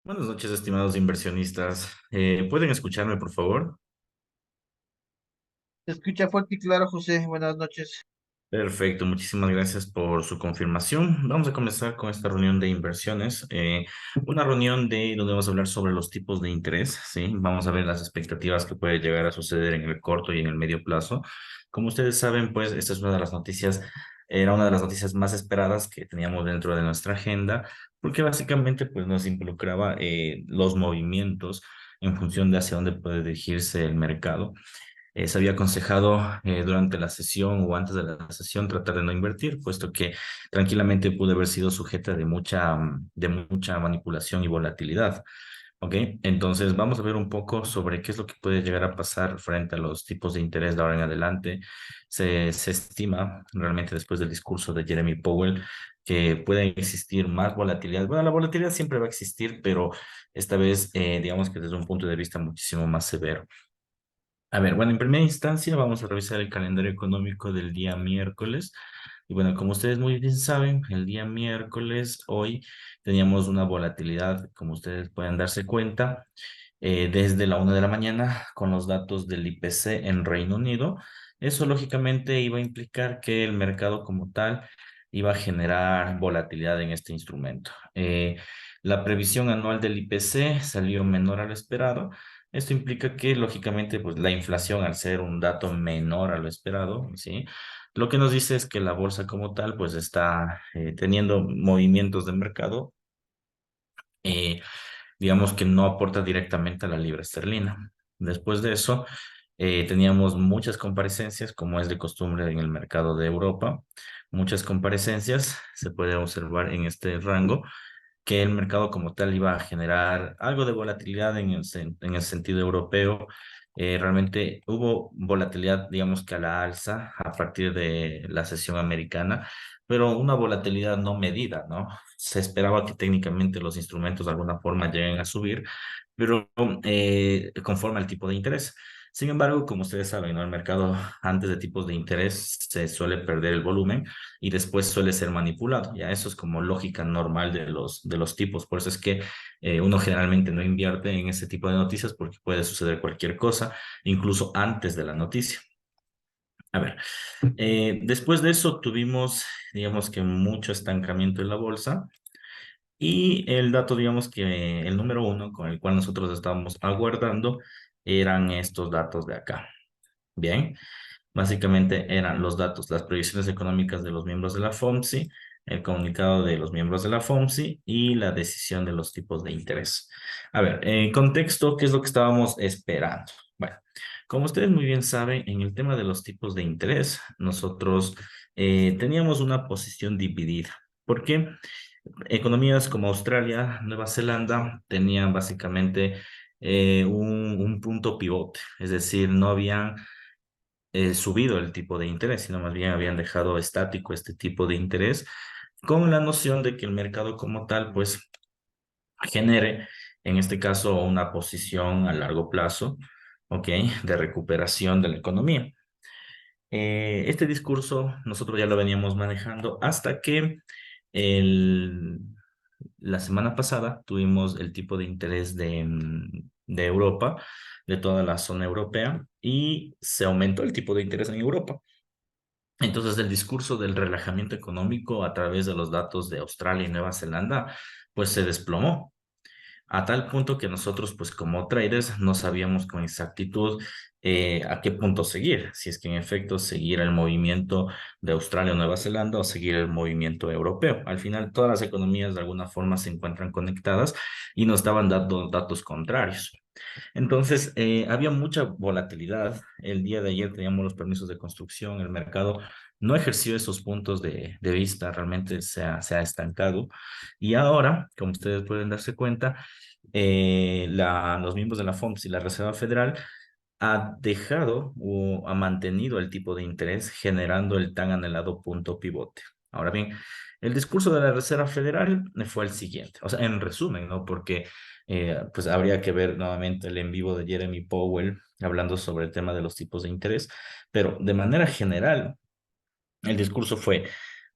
Buenas noches, estimados inversionistas. ¿Pueden escucharme, por favor? Se escucha fuerte y claro, José. Buenas noches. Perfecto, muchísimas gracias por su confirmación. Vamos a comenzar con esta reunión de inversiones, una reunión donde vamos a hablar sobre los tipos de interés, ¿sí? Vamos a ver las expectativas que puede llegar a suceder en el corto y en el medio plazo. Como ustedes saben, pues esta es una de las noticias, era una de las noticias más esperadas que teníamos dentro de nuestra agenda, porque básicamente pues nos involucraba los movimientos en función de hacia dónde puede dirigirse el mercado. Se había aconsejado durante la sesión o antes de la sesión tratar de no invertir, puesto que tranquilamente pudo haber sido sujeta de mucha manipulación y volatilidad. ¿Ok? Entonces vamos a ver un poco sobre qué es lo que puede llegar a pasar frente a los tipos de interés de ahora en adelante. Se estima realmente después del discurso de Jeremy Powell que puede existir más volatilidad. Bueno, la volatilidad siempre va a existir, pero esta vez digamos que desde un punto de vista muchísimo más severo. A ver, bueno, en primera instancia vamos a revisar el calendario económico del día miércoles. Y bueno, como ustedes muy bien saben, el día miércoles, hoy, teníamos una volatilidad, como ustedes pueden darse cuenta, desde la 1 de la mañana con los datos del IPC en Reino Unido. Eso lógicamente iba a implicar que el mercado como tal iba a generar volatilidad en este instrumento. La previsión anual del IPC salió menor al esperado. Esto implica que, lógicamente, pues la inflación, al ser un dato menor a lo esperado, ¿sí? Lo que nos dice es que la bolsa como tal, pues está teniendo movimientos de mercado, eh, digamos que no aporta directamente a la libra esterlina. Después de eso, teníamos muchas comparecencias, como es de costumbre en el mercado de Europa. Muchas comparecencias se puede observar en este rango que el mercado como tal iba a generar algo de volatilidad en el sentido europeo. Realmente hubo volatilidad, digamos que a la alza a partir de la sesión americana, pero una volatilidad no medida, ¿no? Se esperaba que técnicamente los instrumentos de alguna forma lleguen a subir, pero conforme al tipo de interés. Sin embargo, como ustedes saben, ¿no? El mercado antes de tipos de interés se suele perder el volumen y después suele ser manipulado. Ya eso es como lógica normal de los tipos. Por eso es que uno generalmente no invierte en ese tipo de noticias porque puede suceder cualquier cosa, incluso antes de la noticia. A ver, después de eso tuvimos, digamos que mucho estancamiento en la bolsa y el dato, digamos que el número uno con el cual nosotros estábamos aguardando eran estos datos de acá. Bien. Básicamente eran los datos, las previsiones económicas de los miembros de la FOMC, el comunicado de los miembros de la FOMC y la decisión de los tipos de interés. A ver, en contexto, ¿qué es lo que estábamos esperando? Bueno, como ustedes muy bien saben, en el tema de los tipos de interés, nosotros teníamos una posición dividida. ¿Por qué? Economías como Australia, Nueva Zelanda tenían básicamente un punto pivote, es decir, no habían subido el tipo de interés, sino más bien habían dejado estático este tipo de interés con la noción de que el mercado como tal, pues, genere, en este caso, una posición a largo plazo, ¿ok? De recuperación de la economía. Este discurso nosotros ya lo veníamos manejando hasta que el, la semana pasada tuvimos el tipo de interés de Europa, de toda la zona europea, y se aumentó el tipo de interés en Europa. Entonces, el discurso del relajamiento económico a través de los datos de Australia y Nueva Zelanda, pues se desplomó. A tal punto que nosotros, pues como traders, no sabíamos con exactitud a qué punto seguir, si es que en efecto seguir el movimiento de Australia o Nueva Zelanda o seguir el movimiento europeo. Al final, todas las economías de alguna forma se encuentran conectadas y nos estaban dando datos contrarios. Entonces, había mucha volatilidad. El día de ayer teníamos los permisos de construcción, el mercado no ejerció esos puntos de vista, realmente se ha estancado. Y ahora, como ustedes pueden darse cuenta, los miembros de la FOMC y la Reserva Federal ha dejado o ha mantenido el tipo de interés, generando el tan anhelado punto pivote. Ahora bien, el discurso de la Reserva Federal fue el siguiente, o sea, en resumen, ¿no? Porque pues habría que ver nuevamente el en vivo de Jeremy Powell hablando sobre el tema de los tipos de interés, pero de manera general, el discurso fue,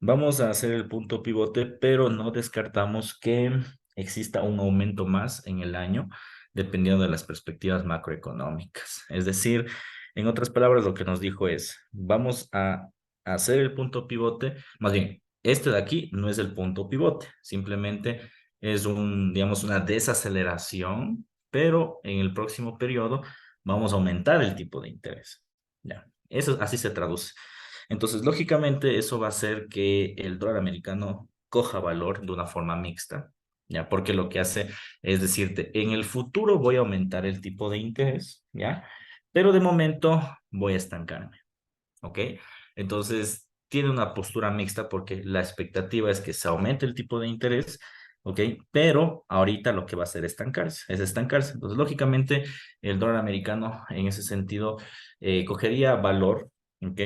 vamos a hacer el punto pivote, pero no descartamos que exista un aumento más en el año, dependiendo de las perspectivas macroeconómicas. Es decir, en otras palabras, lo que nos dijo es, vamos a hacer el punto pivote, más bien, este de aquí no es el punto pivote, simplemente es digamos, una desaceleración, pero en el próximo periodo vamos a aumentar el tipo de interés. Ya, eso así se traduce. Entonces, lógicamente, eso va a hacer que el dólar americano coja valor de una forma mixta, ¿ya? Porque lo que hace es decirte, en el futuro voy a aumentar el tipo de interés, ¿ya? Pero de momento voy a estancarme, ¿ok? Entonces, tiene una postura mixta porque la expectativa es que se aumente el tipo de interés, ¿ok? Pero ahorita lo que va a hacer es estancarse. Entonces, lógicamente, el dólar americano en ese sentido cogería valor, ¿ok?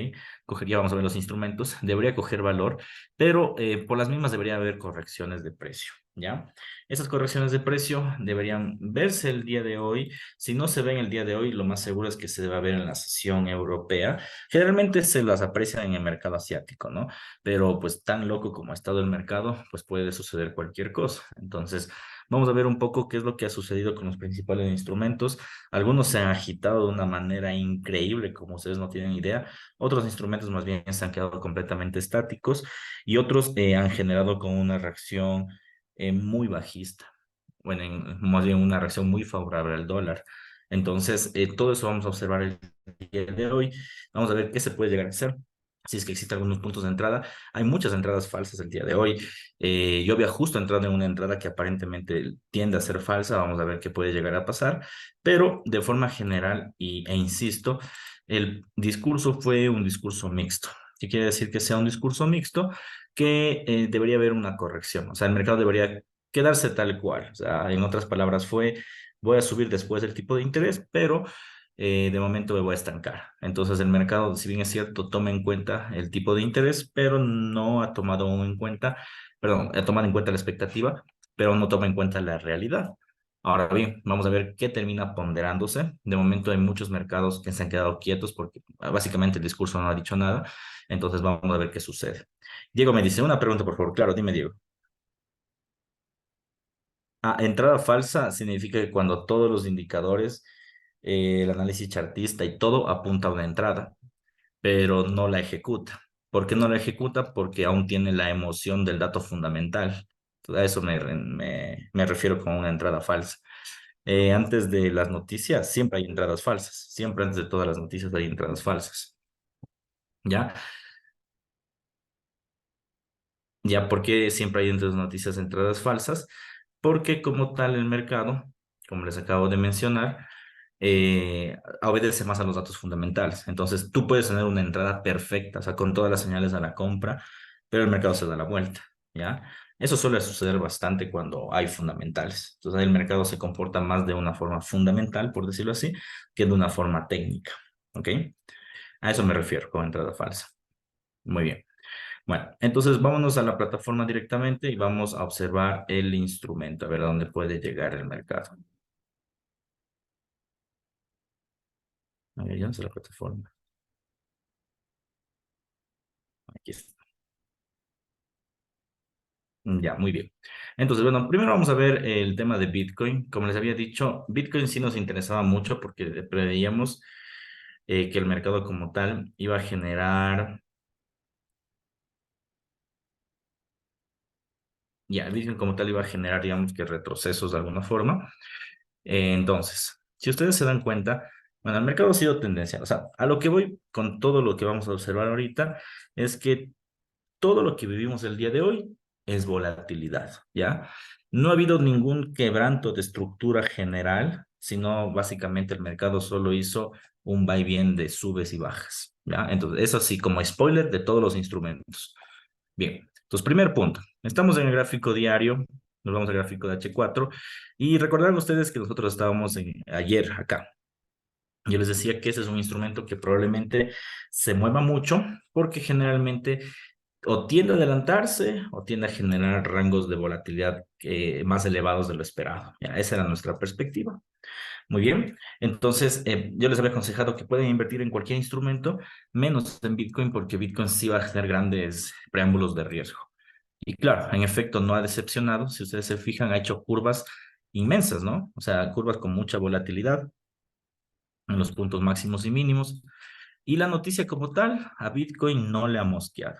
Cogería, vamos a ver los instrumentos, debería coger valor, pero por las mismas debería haber correcciones de precio, ¿ya? Esas correcciones de precio deberían verse el día de hoy. Si no se ven el día de hoy, lo más seguro es que se va a ver en la sesión europea. Generalmente se las aprecia en el mercado asiático, ¿no? Pero pues tan loco como ha estado el mercado, pues puede suceder cualquier cosa. Entonces, vamos a ver un poco qué es lo que ha sucedido con los principales instrumentos. Algunos se han agitado de una manera increíble, como ustedes no tienen idea. Otros instrumentos más bien se han quedado completamente estáticos y otros han generado con una reacción muy bajista. Bueno, más bien una reacción muy favorable al dólar. Entonces, todo eso vamos a observar el día de hoy. Vamos a ver qué se puede llegar a hacer. Si es que existen algunos puntos de entrada, hay muchas entradas falsas el día de hoy. Yo había justo entrado en una entrada que aparentemente tiende a ser falsa. Vamos a ver qué puede llegar a pasar. Pero de forma general, e insisto, el discurso fue un discurso mixto. ¿Qué quiere decir que sea un discurso mixto? Que debería haber una corrección. O sea, el mercado debería quedarse tal cual. O sea, en otras palabras, voy a subir después el tipo de interés, pero de momento me voy a estancar. Entonces el mercado, si bien es cierto, toma en cuenta el tipo de interés, pero no ha tomado aún en cuenta, perdón, ha tomado en cuenta la expectativa, pero no toma en cuenta la realidad. Ahora bien, vamos a ver qué termina ponderándose. De momento hay muchos mercados que se han quedado quietos porque básicamente el discurso no ha dicho nada. Entonces vamos a ver qué sucede. Diego me dice una pregunta, por favor. Claro, dime, Diego. Ah, entrada falsa significa que cuando todos los indicadores, el análisis chartista y todo apunta a una entrada, pero no la ejecuta. ¿Por qué no la ejecuta? Porque aún tiene la emoción del dato fundamental. A eso me refiero con una entrada falsa. Antes de las noticias siempre hay entradas falsas. Siempre antes de todas las noticias hay entradas falsas. ¿Ya? ¿Ya por qué siempre hay entre las noticias entradas falsas? Porque como tal el mercado, como les acabo de mencionar, obedece más a los datos fundamentales. Entonces, tú puedes tener una entrada perfecta, o sea, con todas las señales a la compra, pero el mercado se da la vuelta, ¿ya? Eso suele suceder bastante cuando hay fundamentales. Entonces, el mercado se comporta más de una forma fundamental, por decirlo así, que de una forma técnica, ¿ok? A eso me refiero con entrada falsa. Muy bien. Bueno, entonces vámonos a la plataforma directamente y vamos a observar el instrumento, a ver a dónde puede llegar el mercado. A ver, ya no sé la plataforma. Aquí está. Ya, muy bien. Entonces, bueno, primero vamos a ver el tema de Bitcoin. Como les había dicho, Bitcoin sí nos interesaba mucho porque preveíamos que el mercado como tal iba a generar, ya, Bitcoin como tal iba a generar, digamos que retrocesos de alguna forma. Entonces, si ustedes se dan cuenta, bueno, el mercado ha sido tendencial. O sea, a lo que voy con todo lo que vamos a observar ahorita es que todo lo que vivimos el día de hoy es volatilidad, ¿ya? No ha habido ningún quebranto de estructura general, sino básicamente el mercado solo hizo un vaivén de subes y bajas, ¿ya? Entonces, eso sí, como spoiler de todos los instrumentos. Bien, entonces, primer punto. Estamos en el gráfico diario, nos vamos al gráfico de H4 y recordarán ustedes que nosotros estábamos ayer acá. Yo les decía que ese es un instrumento que probablemente se mueva mucho porque generalmente o tiende a adelantarse o tiende a generar rangos de volatilidad más elevados de lo esperado. Ya, esa era nuestra perspectiva. Muy bien. Entonces, yo les había aconsejado que pueden invertir en cualquier instrumento, menos en Bitcoin, porque Bitcoin sí va a tener grandes preámbulos de riesgo. Y claro, en efecto no ha decepcionado. Si ustedes se fijan, ha hecho curvas inmensas, ¿no? O sea, curvas con mucha volatilidad en los puntos máximos y mínimos. Y la noticia como tal, a Bitcoin no le ha mosqueado.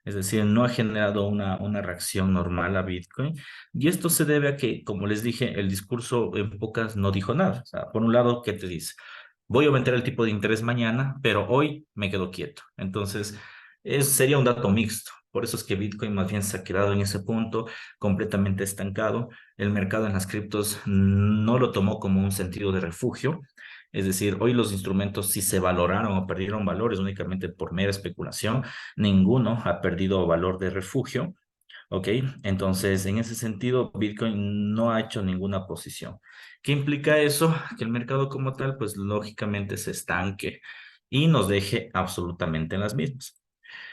Es decir, no ha generado una reacción normal a Bitcoin. Y esto se debe a que, como les dije, el discurso en pocas no dijo nada. O sea, por un lado, ¿qué te dice? Voy a aumentar el tipo de interés mañana, pero hoy me quedo quieto. Entonces, sería un dato mixto. Por eso es que Bitcoin más bien se ha quedado en ese punto completamente estancado. El mercado en las criptos no lo tomó como un sentido de refugio. Es decir, hoy los instrumentos sí se valoraron o perdieron valores únicamente por mera especulación. Ninguno ha perdido valor de refugio. ¿Ok? Entonces, en ese sentido, Bitcoin no ha hecho ninguna posición. ¿Qué implica eso? Que el mercado como tal, pues lógicamente se estanque y nos deje absolutamente en las mismas.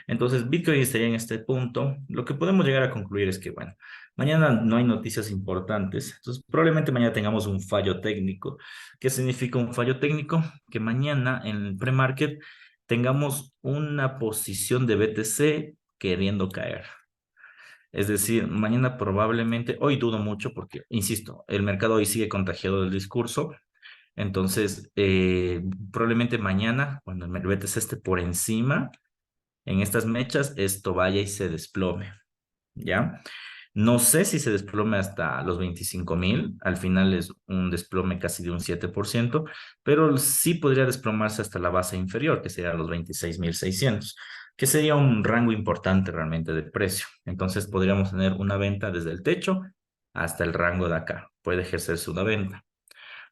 Entonces, Bitcoin estaría en este punto. Lo que podemos llegar a concluir es que, bueno, mañana no hay noticias importantes. Entonces, probablemente mañana tengamos un fallo técnico. ¿Qué significa un fallo técnico? Que mañana en el pre-market tengamos una posición de BTC queriendo caer. Es decir, mañana probablemente, hoy dudo mucho porque, insisto, el mercado hoy sigue contagiado del discurso. Entonces, probablemente mañana, cuando el BTC esté por encima, en estas mechas, esto vaya y se desplome. ¿Ya? No sé si se desplome hasta los 25.000, al final es un desplome casi de un 7%, pero sí podría desplomarse hasta la base inferior, que sería los 26.600, que sería un rango importante realmente de precio. Entonces podríamos tener una venta desde el techo hasta el rango de acá. Puede ejercerse una venta.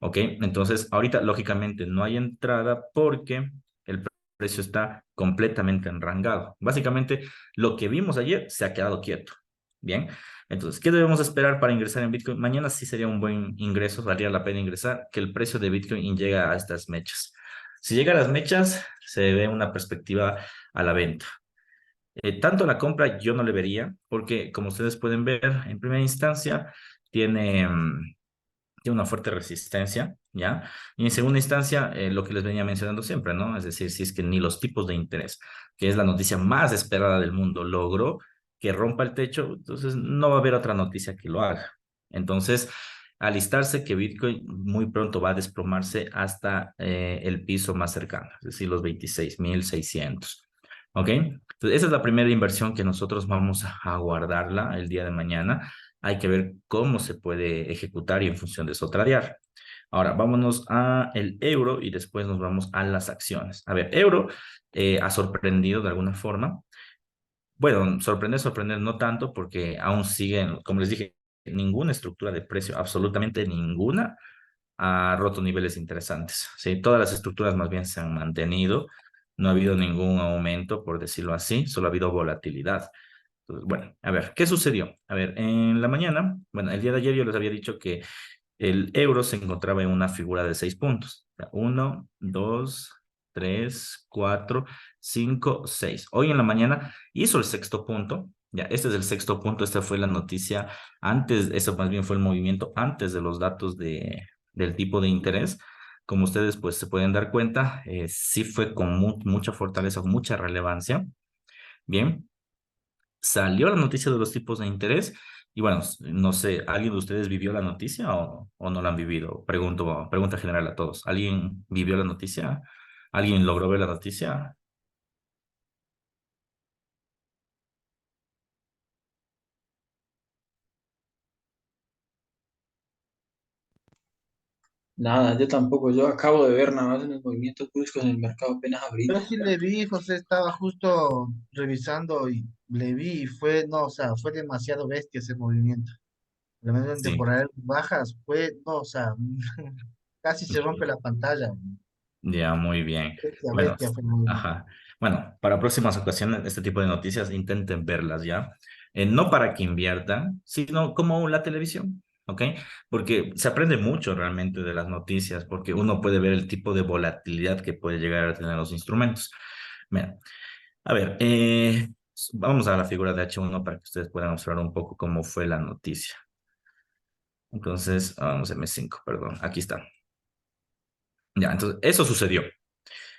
¿Ok? Entonces, ahorita lógicamente no hay entrada porque el precio está completamente enrangado. Básicamente, lo que vimos ayer se ha quedado quieto. Bien, entonces, ¿qué debemos esperar para ingresar en Bitcoin? Mañana sí sería un buen ingreso, valdría la pena ingresar, que el precio de Bitcoin llegue a estas mechas. Si llega a las mechas, se ve una perspectiva a la venta. Tanto la compra yo no le vería, porque como ustedes pueden ver, en primera instancia tiene... tiene una fuerte resistencia, ¿ya? Y en segunda instancia, lo que les venía mencionando siempre, ¿no? Es decir, si es que ni los tipos de interés, que es la noticia más esperada del mundo, logró que rompa el techo, entonces no va a haber otra noticia que lo haga. Entonces, alistarse que Bitcoin muy pronto va a desplomarse hasta el piso más cercano, es decir, los 26.600. ¿Ok? Entonces, esa es la primera inversión que nosotros vamos a guardarla el día de mañana. Hay que ver cómo se puede ejecutar y en función de eso tradear. Ahora, vámonos a el euro y después nos vamos a las acciones. A ver, euro ha sorprendido de alguna forma. Bueno, sorprender no tanto porque aún siguen, como les dije, ninguna estructura de precio, absolutamente ninguna, ha roto niveles interesantes. Sí, todas las estructuras más bien se han mantenido. No ha habido ningún aumento, por decirlo así, solo ha habido volatilidad. Entonces, bueno, a ver, ¿qué sucedió? A ver, en la mañana, bueno, el día de ayer yo les había dicho que el euro se encontraba en una figura de 6 puntos. O sea, uno, dos, tres, cuatro, cinco, seis. Hoy en la mañana hizo el sexto punto. Ya, este es el sexto punto. Esta fue la noticia antes, eso más bien fue el movimiento antes de los datos del tipo de interés. Como ustedes pues se pueden dar cuenta, sí fue con mucha fortaleza, mucha relevancia. Bien, salió la noticia de los tipos de interés y bueno, no sé, ¿alguien de ustedes vivió la noticia o no la han vivido? Pregunta general a todos. ¿Alguien vivió la noticia? ¿Alguien logró ver la noticia? Nada, yo tampoco. Yo acabo de ver nada más en los movimientos bruscos en el mercado apenas Yo ahorita. sí le vi, José, estaba justo revisando y le vi y fue, no, o sea, fue demasiado bestia ese movimiento. La verdad en Sí. temporada bajas fue, no, o sea, casi se rompe la pantalla. Ya, muy bien. Bestia, Bueno, bestia fue el movimiento. ajá. Bueno, para próximas ocasiones, este tipo de noticias intenten verlas ya. No para que inviertan, sino como la televisión, ¿ok? Porque se aprende mucho realmente de las noticias, porque uno puede ver el tipo de volatilidad que puede llegar a tener los instrumentos. Mira, a ver, vamos a la figura de H1 para que ustedes puedan observar un poco cómo fue la noticia. Entonces, vamos a M5, perdón, aquí está. Ya, entonces, eso sucedió.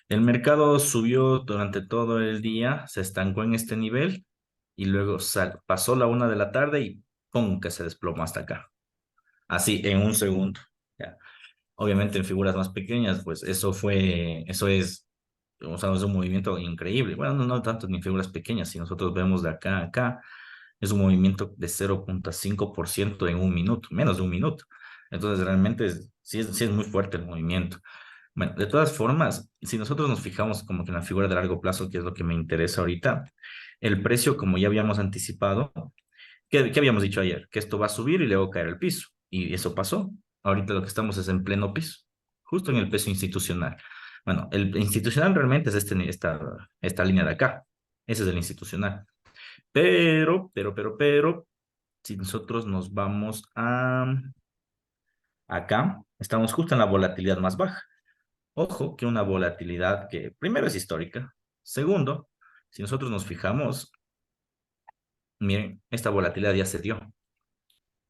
El mercado subió durante todo el día, se estancó en este nivel y luego pasó la 1 de la tarde y ¡pum! Que se desplomó hasta acá. Así, en un segundo. ¿Ya? Obviamente en figuras más pequeñas, pues eso es, o sea, es un movimiento increíble. Bueno, no tanto ni en figuras pequeñas, si nosotros vemos de acá a acá, es un movimiento de 0,5% en un minuto, menos de un minuto. Entonces, realmente sí es muy fuerte el movimiento. Bueno, de todas formas, si nosotros nos fijamos como que en la figura de largo plazo, que es lo que me interesa ahorita, el precio, como ya habíamos anticipado, ¿qué habíamos dicho ayer? Que esto va a subir y luego caer al piso. Y eso pasó. Ahorita lo que estamos es en pleno piso, justo en el peso institucional. Bueno, el institucional realmente es esta línea de acá. Ese es el institucional. Pero, si nosotros nos vamos a acá, estamos justo en la volatilidad más baja. Ojo que una volatilidad que primero es histórica. Segundo, si nosotros nos fijamos, miren, esta volatilidad ya se dio.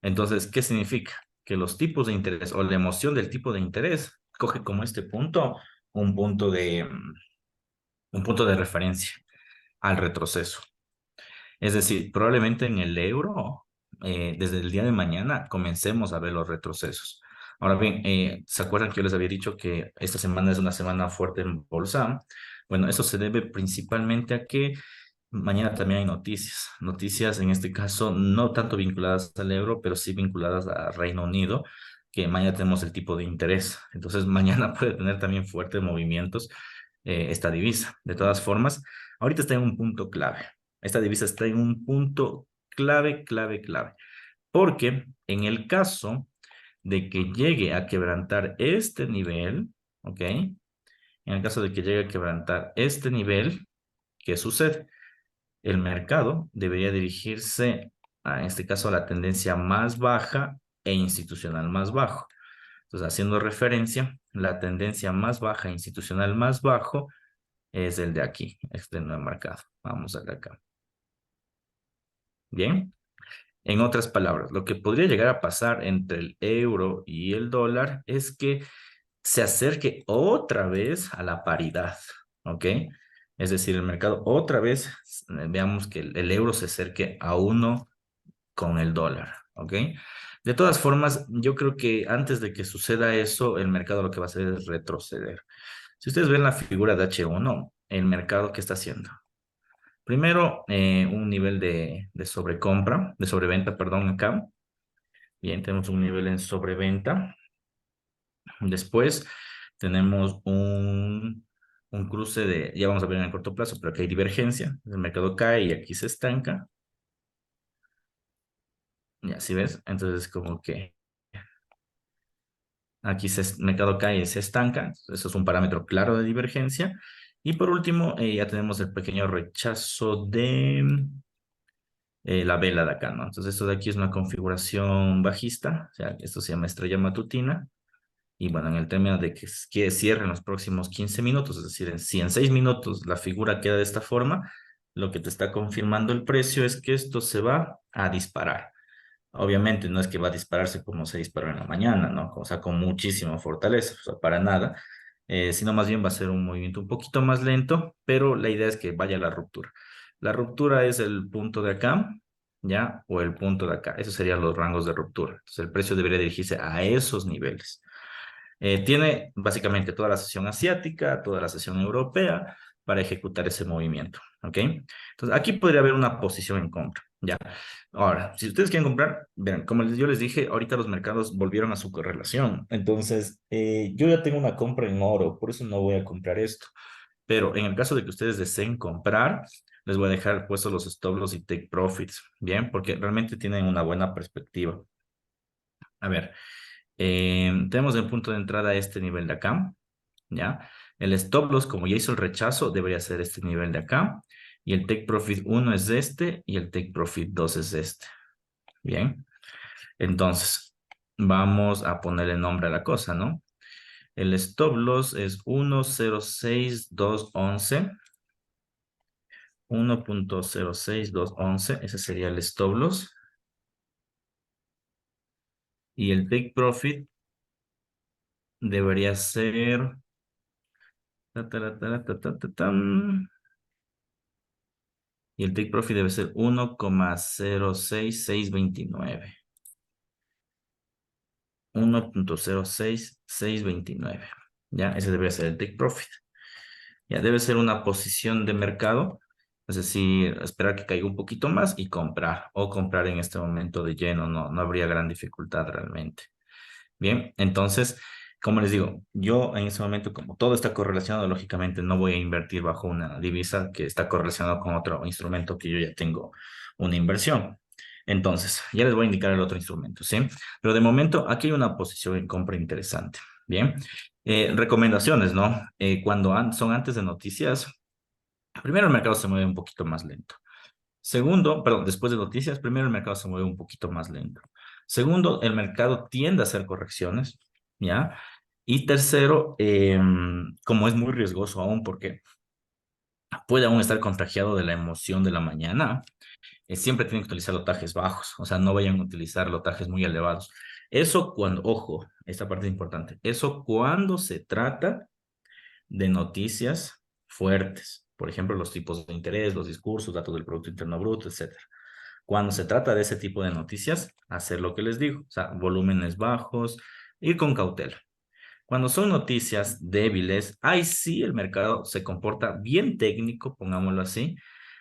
Entonces, ¿qué significa? Que los tipos de interés o la emoción del tipo de interés coge como este punto un punto un punto de referencia al retroceso. Es decir, probablemente en el euro, desde el día de mañana, comencemos a ver los retrocesos. Ahora bien, ¿se acuerdan que yo les había dicho que esta semana es una semana fuerte en bolsa? Bueno, eso se debe principalmente a que mañana también hay noticias. Noticias, en este caso, no tanto vinculadas al euro, pero sí vinculadas a Reino Unido, que mañana tenemos el tipo de interés. Entonces, mañana puede tener también fuertes movimientos esta divisa. De todas formas, ahorita está en un punto clave. Esta divisa está en un punto clave, porque en el caso de que llegue a quebrantar este nivel, ¿ok? En el caso de que llegue a quebrantar este nivel, ¿qué sucede? El mercado debería dirigirse, en este caso, a la tendencia más baja e institucional más bajo. Entonces, haciendo referencia, la tendencia más baja e institucional más bajo es el de aquí, este no he marcado. Vamos a ver acá. Bien. En otras palabras, lo que podría llegar a pasar entre el euro y el dólar es que se acerque otra vez a la paridad, ¿ok? Es decir, el mercado otra vez, veamos que el euro se acerque a uno con el dólar, ¿ok? De todas formas, yo creo que antes de que suceda eso, el mercado lo que va a hacer es retroceder. Si ustedes ven la figura de H1, el mercado, ¿qué está haciendo? Primero, un nivel de sobrecompra, de sobreventa, perdón, acá. Bien, tenemos un nivel en sobreventa. Después tenemos un cruce ya vamos a ver en el corto plazo, pero aquí hay divergencia. El mercado cae y aquí se estanca. Ya, ¿sí ves? Entonces, como que aquí el mercado cae y se estanca. Eso es un parámetro claro de divergencia. Y por último, ya tenemos el pequeño rechazo de la vela de acá, ¿no? Entonces, esto de aquí es una configuración bajista. O sea, esto se llama estrella matutina. Y bueno, en el término de que cierre en los próximos 15 minutos, es decir, si en 6 minutos la figura queda de esta forma, lo que te está confirmando el precio es que esto se va a disparar. Obviamente no es que va a dispararse como se disparó en la mañana, ¿no? O sea, con muchísima fortaleza, o sea, para nada, sino más bien va a ser un movimiento un poquito más lento, pero la idea es que vaya a la ruptura. La ruptura es el punto de acá, ¿ya? O el punto de acá. Esos serían los rangos de ruptura. Entonces el precio debería dirigirse a esos niveles. Tiene básicamente toda la sesión asiática, toda la sesión europea para ejecutar ese movimiento, ¿ok? Entonces, aquí podría haber una posición en compra, ¿ya? Ahora, si ustedes quieren comprar, verán, como yo les dije, ahorita los mercados volvieron a su correlación. Entonces, yo ya tengo una compra en oro, por eso no voy a comprar esto. Pero en el caso de que ustedes deseen comprar, les voy a dejar puestos los stop loss y take profits, ¿bien? Porque realmente tienen una buena perspectiva. A ver, tenemos el punto de entrada a este nivel de acá, ¿ya? El stop loss, como ya hizo el rechazo, debería ser este nivel de acá. Y el take profit 1 es este y el take profit 2 es este. Bien. Entonces, vamos a ponerle nombre a la cosa, ¿no? El stop loss es 1.06211. 1.06211, ese sería el stop loss. Y el take profit debería ser... ta, ta, ta, ta, ta, ta, ta, tan. Y el take profit debe ser 1,06629. 1,06629. Ya, ese debería ser el take profit. Ya, debe ser una posición de mercado. Es decir, esperar que caiga un poquito más y comprar. O comprar en este momento de lleno. No habría gran dificultad realmente. Bien, entonces, como les digo, yo en ese momento, como todo está correlacionado, lógicamente no voy a invertir bajo una divisa que está correlacionado con otro instrumento que yo ya tengo una inversión. Entonces, ya les voy a indicar el otro instrumento, ¿sí? Pero de momento, aquí hay una posición en compra interesante. Bien, recomendaciones, ¿no? Cuando son antes de noticias, primero el mercado se mueve un poquito más lento. Segundo, perdón, después de noticias, primero el mercado se mueve un poquito más lento. Segundo, el mercado tiende a hacer correcciones, ¿ya? Y tercero, como es muy riesgoso aún porque puede aún estar contagiado de la emoción de la mañana, siempre tienen que utilizar lotajes bajos, o sea, no vayan a utilizar lotajes muy elevados. Eso cuando, ojo, esta parte es importante, eso cuando se trata de noticias fuertes, por ejemplo, los tipos de interés, los discursos, datos del Producto Interno Bruto, etcétera. Cuando se trata de ese tipo de noticias, hacer lo que les digo, o sea, volúmenes bajos, ir con cautela. Cuando son noticias débiles, ahí sí el mercado se comporta bien técnico, pongámoslo así,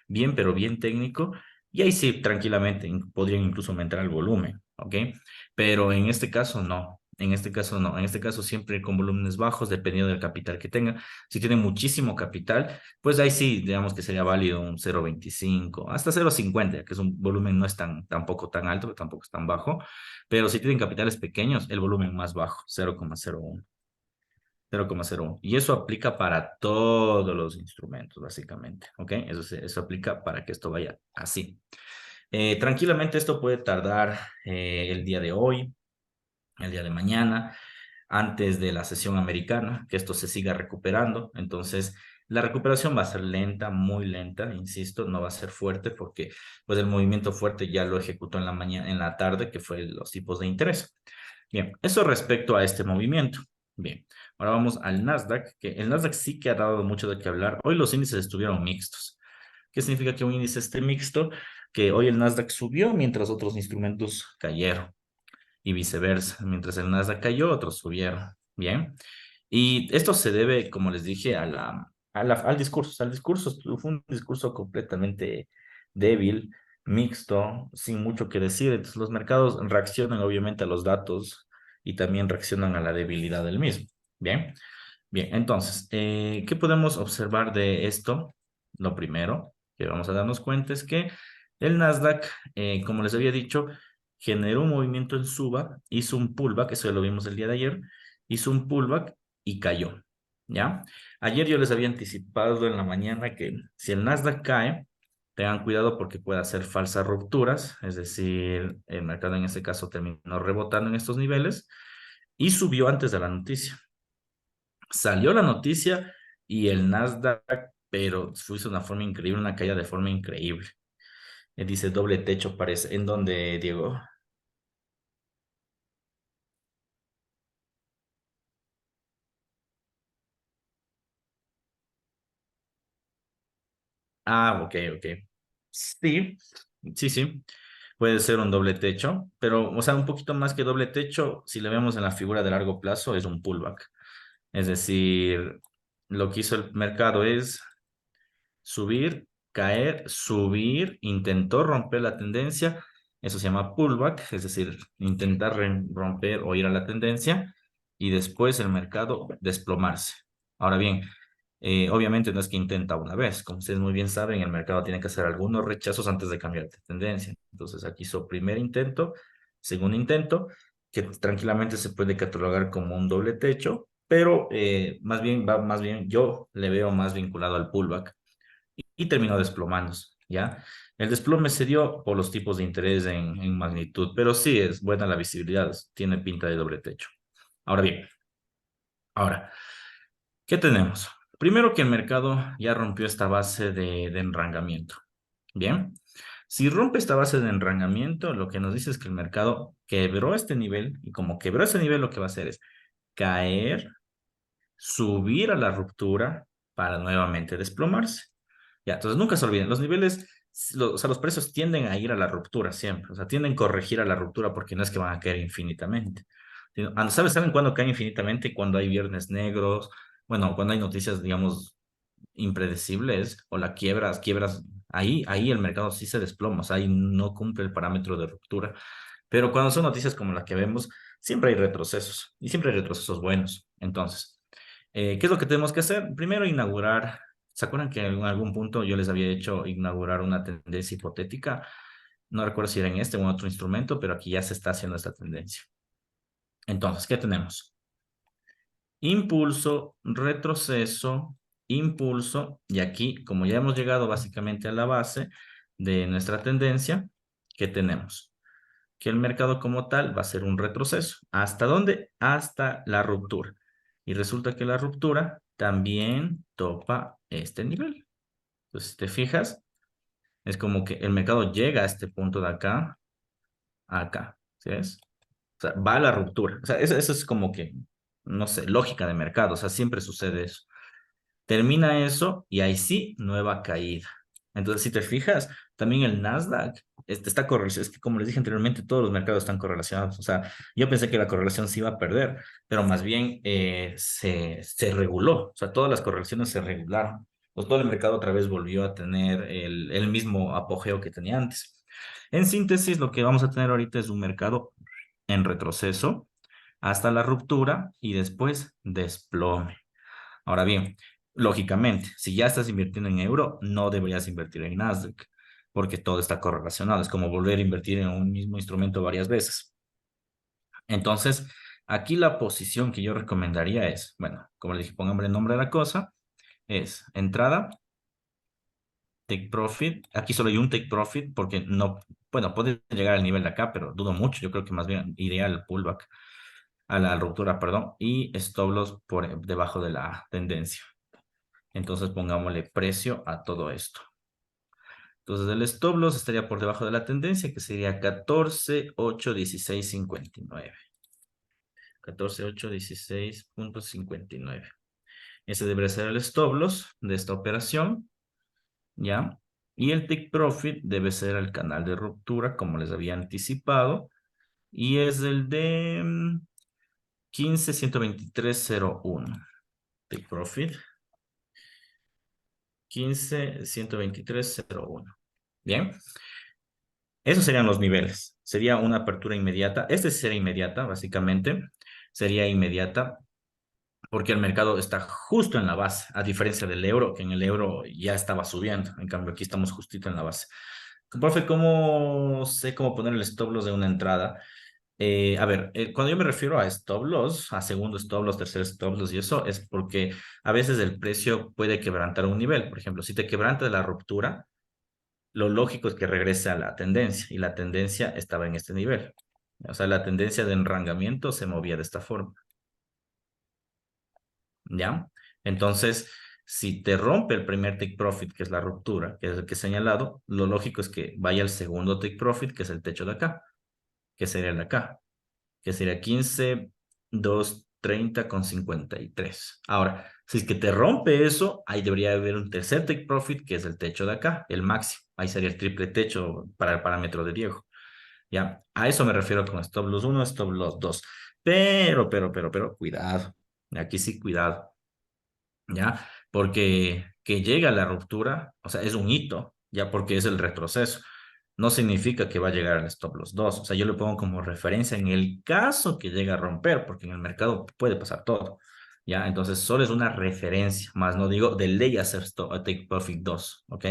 bien, pero bien técnico, y ahí sí tranquilamente podrían incluso aumentar el volumen, ¿ok? Pero en este caso no, en este caso no, en este caso siempre con volúmenes bajos, dependiendo del capital que tengan. Si tienen muchísimo capital, pues ahí sí, digamos que sería válido un 0,25 hasta 0,50, que es un volumen no es tampoco tan alto, pero tampoco es tan bajo, pero si tienen capitales pequeños, el volumen más bajo, 0,01. 0,01. Y eso aplica para todos los instrumentos, básicamente. ¿Ok? Eso aplica para que esto vaya así. Tranquilamente esto puede tardar el día de hoy, el día de mañana, antes de la sesión americana, que esto se siga recuperando. Entonces, la recuperación va a ser lenta, muy lenta, insisto, no va a ser fuerte porque pues el movimiento fuerte ya lo ejecutó en la mañana, en la tarde, que fue los tipos de interés. Bien, eso respecto a este movimiento. Bien, ahora vamos al Nasdaq, que el Nasdaq sí que ha dado mucho de qué hablar. Hoy los índices estuvieron mixtos. ¿Qué significa que un índice esté mixto? Que hoy el Nasdaq subió mientras otros instrumentos cayeron y viceversa. Mientras el Nasdaq cayó, otros subieron. Bien. Y esto se debe, como les dije, al discurso. O sea, el discurso fue un discurso completamente débil, mixto, sin mucho que decir. Entonces los mercados reaccionan obviamente a los datos y también reaccionan a la debilidad del mismo. Bien. Bien, entonces, ¿qué podemos observar de esto? Lo primero que vamos a darnos cuenta es que el Nasdaq, como les había dicho, generó un movimiento en suba, hizo un pullback, eso ya lo vimos el día de ayer, hizo un pullback y cayó, ¿ya? Ayer yo les había anticipado en la mañana que si el Nasdaq cae, tengan cuidado porque puede hacer falsas rupturas, es decir, el mercado en este caso terminó rebotando en estos niveles y subió antes de la noticia. Salió la noticia y el Nasdaq, pero fue de una forma increíble, una caída de forma increíble. Dice doble techo, parece. ¿En dónde, Diego? Ah, ok, ok. Sí, sí. Puede ser un doble techo, pero, o sea, un poquito más que doble techo, si le vemos en la figura de largo plazo, es un pullback. Es decir, lo que hizo el mercado es subir, caer, subir, intentó romper la tendencia, eso se llama pullback, es decir, intentar romper o ir a la tendencia y después el mercado desplomarse. Ahora bien, obviamente no es que intenta una vez, como ustedes muy bien saben, el mercado tiene que hacer algunos rechazos antes de cambiar de tendencia. Entonces aquí hizo primer intento, segundo intento, que tranquilamente se puede catalogar como un doble techo, pero más bien yo le veo más vinculado al pullback y terminó desplomándose, ¿ya? El desplome se dio por los tipos de interés en magnitud, pero sí es buena la visibilidad, tiene pinta de doble techo. Ahora bien, ahora, ¿qué tenemos? Primero que el mercado ya rompió esta base de enrangamiento, ¿bien? Si rompe esta base de enrangamiento, lo que nos dice es que el mercado quebró este nivel y como quebró ese nivel, lo que va a hacer es caer, subir a la ruptura para nuevamente desplomarse. Ya, entonces nunca se olviden, los niveles o sea, los precios tienden a ir a la ruptura siempre, o sea, tienden a corregir a la ruptura porque no es que van a caer infinitamente. ¿Saben cuándo caen infinitamente? Cuando hay viernes negros, bueno, cuando hay noticias, digamos, impredecibles o la quiebras, ahí el mercado sí se desploma, o sea, ahí no cumple el parámetro de ruptura. Pero cuando son noticias como la que vemos, siempre hay retrocesos y siempre hay retrocesos buenos. Entonces, ¿qué es lo que tenemos que hacer? Primero, inaugurar. ¿Se acuerdan que en algún punto yo les había hecho inaugurar una tendencia hipotética? No recuerdo si era en este o en otro instrumento, pero aquí ya se está haciendo esta tendencia. Entonces, ¿qué tenemos? Impulso, retroceso, impulso, y aquí, como ya hemos llegado básicamente a la base de nuestra tendencia, ¿qué tenemos? Que el mercado como tal va a ser un retroceso. ¿Hasta dónde? Hasta la ruptura. Y resulta que la ruptura también topa este nivel. Entonces, si te fijas, es como que el mercado llega a este punto de acá, a acá, ¿sí ves? O sea, va a la ruptura. O sea, eso es como que, no sé, lógica de mercado. O sea, siempre sucede eso. Termina eso y ahí sí, nueva caída. Entonces, si te fijas, también el Nasdaq está correlacionado. Es que, como les dije anteriormente, todos los mercados están correlacionados. O sea, yo pensé que la correlación se iba a perder, pero más bien se reguló. O sea, todas las correlaciones se regularon. Pues todo el mercado otra vez volvió a tener el mismo apogeo que tenía antes. En síntesis, lo que vamos a tener ahorita es un mercado en retroceso hasta la ruptura y después desplome. Ahora bien, lógicamente, si ya estás invirtiendo en euro, no deberías invertir en Nasdaq, porque todo está correlacionado. Es como volver a invertir en un mismo instrumento varias veces. Entonces, aquí la posición que yo recomendaría es, bueno, como le dije, pongámosle nombre a la cosa, es entrada, take profit. Aquí solo hay un take profit porque no, bueno, puede llegar al nivel de acá, pero dudo mucho. Yo creo que más bien iría al pullback, a la ruptura, perdón, y stop loss por debajo de la tendencia. Entonces pongámosle precio a todo esto. Entonces el stop loss estaría por debajo de la tendencia, que sería 14.816.59. 14.816.59. Ese debería ser el stop loss de esta operación, ¿ya? Y el take profit debe ser el canal de ruptura, como les había anticipado, y es el de 15.123.01. Take profit 15.123.01. Bien, esos serían los niveles. Sería una apertura inmediata. Este sí sería inmediata, básicamente. Sería inmediata porque el mercado está justo en la base, a diferencia del euro, que en el euro ya estaba subiendo. En cambio, aquí estamos justito en la base. Profe, ¿cómo sé cómo poner el stop loss de una entrada? A ver, cuando yo me refiero a stop loss, a segundo stop loss, tercer stop loss y eso, es porque a veces el precio puede quebrantar un nivel. Por ejemplo, si te quebranta la ruptura, lo lógico es que regrese a la tendencia y la tendencia estaba en este nivel. O sea, la tendencia de enrangamiento se movía de esta forma. ¿Ya? Entonces, si te rompe el primer take profit, que es la ruptura, que es el que he señalado, lo lógico es que vaya al segundo take profit, que es el techo de acá, que sería el de acá, que sería 15.230.53. Ahora, si es que te rompe eso, ahí debería haber un tercer take profit, que es el techo de acá, el máximo. Ahí sería el triple techo para el parámetro de Diego. Ya, a eso me refiero con stop loss 1, stop loss 2. Pero, cuidado. Aquí sí, cuidado. ¿Ya? Porque que llega la ruptura, o sea, es un hito, ya porque es el retroceso. No significa que va a llegar al stop loss 2. O sea, yo lo pongo como referencia en el caso que llegue a romper, porque en el mercado puede pasar todo. ¿Ya? Entonces, solo es una referencia, más no digo de ley hacer stop, take profit 2, ¿ok?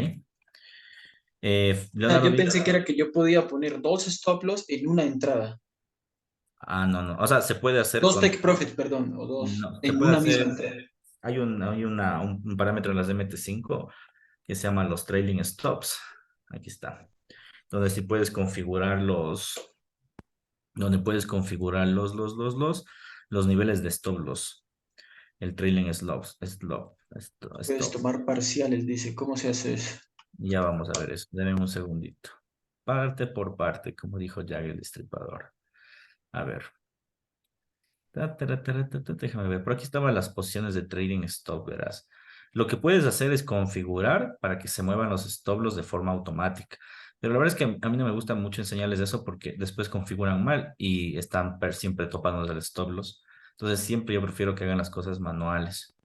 Ah, Leonardo yo Díaz. pensé que era que yo podía poner dos stop loss en una entrada. Ah, no, no. O sea, se puede hacer Dos con. take profit, perdón, o dos No, se en puede una misma hacer. entrada. Hay un parámetro en las MT5 que se llama los trailing stops. Aquí está. Donde sí puedes configurar donde puedes configurar los niveles de stop loss. El trailing Puedes stop. tomar parciales, dice. ¿Cómo se hace eso? Ya vamos a ver eso. Denme un segundito. Parte por parte, como dijo Jack el Destripador. A ver. Déjame ver. Por aquí estaban las posiciones de trading stop, verás. Lo que puedes hacer es configurar para que se muevan los stop loss de forma automática. Pero la verdad es que a mí no me gusta mucho enseñarles eso porque después configuran mal y están siempre topando el stop loss. Entonces siempre yo prefiero que hagan las cosas manuales.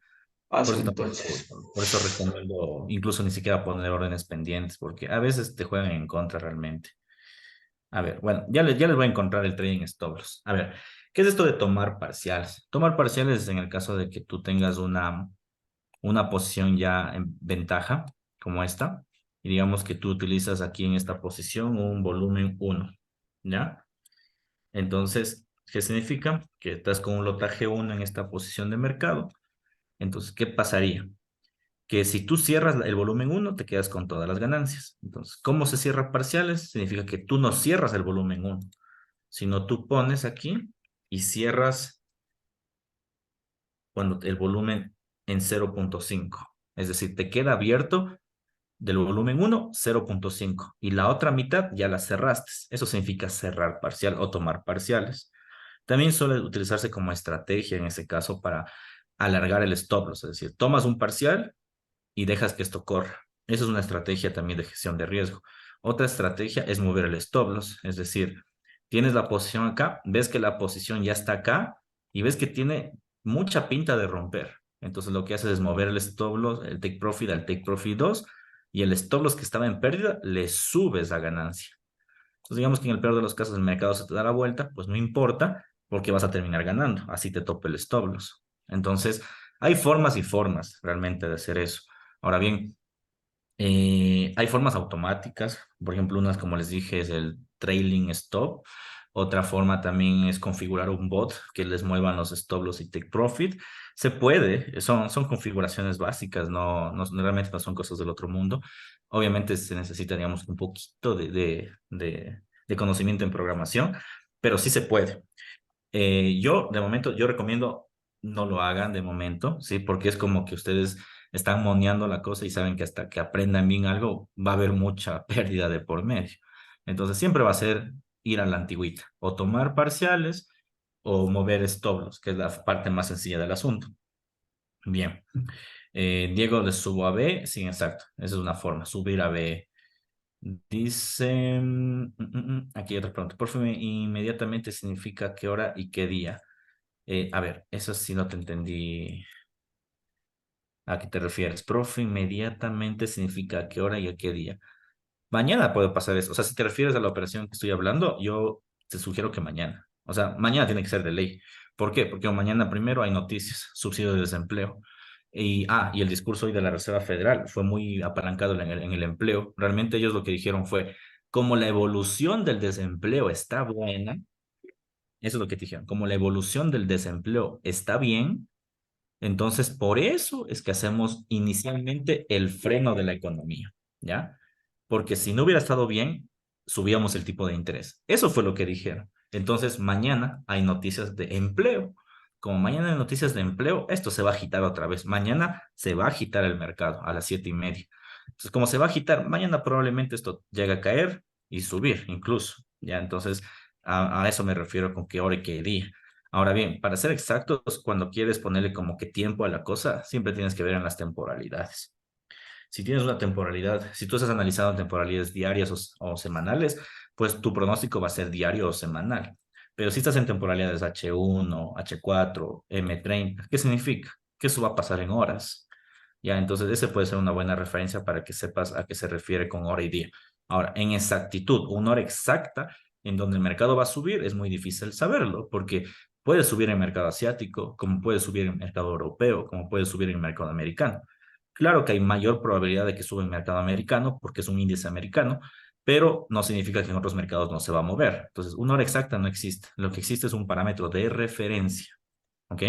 Por Paso eso tampoco, entonces. por eso recomiendo incluso ni siquiera poner órdenes pendientes, porque a veces te juegan en contra realmente. A ver, bueno, ya les voy a encontrar el trading stop loss. A ver, ¿qué es esto de tomar parciales? Tomar parciales es en el caso de que tú tengas una posición ya en ventaja, como esta, y digamos que tú utilizas aquí en esta posición un volumen uno, ¿ya? Entonces, ¿qué significa? Que estás con un lotaje uno en esta posición de mercado. Entonces, ¿qué pasaría? Que si tú cierras el volumen uno te quedas con todas las ganancias. Entonces, ¿cómo se cierra parciales? Significa que tú no cierras el volumen uno, sino tú pones aquí y cierras cuando el volumen en 0,5. Es decir, te queda abierto del volumen uno 0,5 y la otra mitad ya la cerraste. Eso significa cerrar parcial o tomar parciales. También suele utilizarse como estrategia en ese caso para alargar el stop loss, es decir, tomas un parcial y dejas que esto corra. Eso es una estrategia también de gestión de riesgo. Otra estrategia es mover el stop loss, es decir, tienes la posición acá, ves que la posición ya está acá y ves que tiene mucha pinta de romper. Entonces lo que haces es mover el stop loss, el take profit al take profit 2 y el stop loss que estaba en pérdida le subes la ganancia. Entonces digamos que en el peor de los casos el mercado se te da la vuelta, pues no importa porque vas a terminar ganando, así te tope el stop loss. Entonces hay formas y formas realmente de hacer eso. Ahora bien, hay formas automáticas, por ejemplo, unas como les dije es el trailing stop. Otra forma también es configurar un bot que les muevan los stop loss y take profit. Se puede, son configuraciones básicas, realmente no son cosas del otro mundo. Obviamente se necesita, digamos, un poquito de conocimiento en programación, pero sí se puede. De momento, yo recomiendo no lo hagan de momento, ¿sí? Porque es como que ustedes están moneando la cosa y saben que hasta que aprendan bien algo va a haber mucha pérdida de por medio. Entonces siempre va a ser ir a la antigüita, o tomar parciales o mover stop loss, que es la parte más sencilla del asunto. Bien. Diego, ¿le subo a B? Sí, exacto. Esa es una forma, subir a B. Dice, aquí otra pregunta. Por favor, inmediatamente significa qué hora y qué día. A ver, eso sí no te entendí. ¿A qué te refieres? Profe, inmediatamente significa a qué hora y a qué día. Mañana puede pasar eso. O sea, si te refieres a la operación que estoy hablando, yo te sugiero que mañana. O sea, mañana tiene que ser de ley. ¿Por qué? Porque mañana primero hay noticias, subsidio de desempleo. Y el discurso hoy de la Reserva Federal fue muy apalancado en el empleo. Realmente ellos lo que dijeron fue, como la evolución del desempleo está buena, eso es lo que dijeron, como la evolución del desempleo está bien, entonces, por eso es que hacemos inicialmente el freno de la economía, ¿ya? Porque si no hubiera estado bien, subíamos el tipo de interés. Eso fue lo que dijeron. Entonces, mañana hay noticias de empleo. Como mañana hay noticias de empleo, esto se va a agitar otra vez. Mañana se va a agitar el mercado a las 7:30. Entonces, como se va a agitar, mañana probablemente esto llegue a caer y subir incluso, ¿ya? Entonces, a eso me refiero con qué hora y qué día. Ahora bien, para ser exactos, cuando quieres ponerle como que tiempo a la cosa, siempre tienes que ver en las temporalidades. Si tienes una temporalidad, si tú estás analizando temporalidades diarias o semanales, pues tu pronóstico va a ser diario o semanal. Pero si estás en temporalidades H1, H4, M30, ¿qué significa? Que eso va a pasar en horas. Ya, entonces ese puede ser una buena referencia para que sepas a qué se refiere con hora y día. Ahora, en exactitud, una hora exacta en donde el mercado va a subir es muy difícil saberlo, porque puede subir en el mercado asiático, como puede subir en el mercado europeo, como puede subir en el mercado americano. Claro que hay mayor probabilidad de que suba el mercado americano porque es un índice americano, pero no significa que en otros mercados no se va a mover. Entonces, una hora exacta no existe. Lo que existe es un parámetro de referencia. ¿Ok?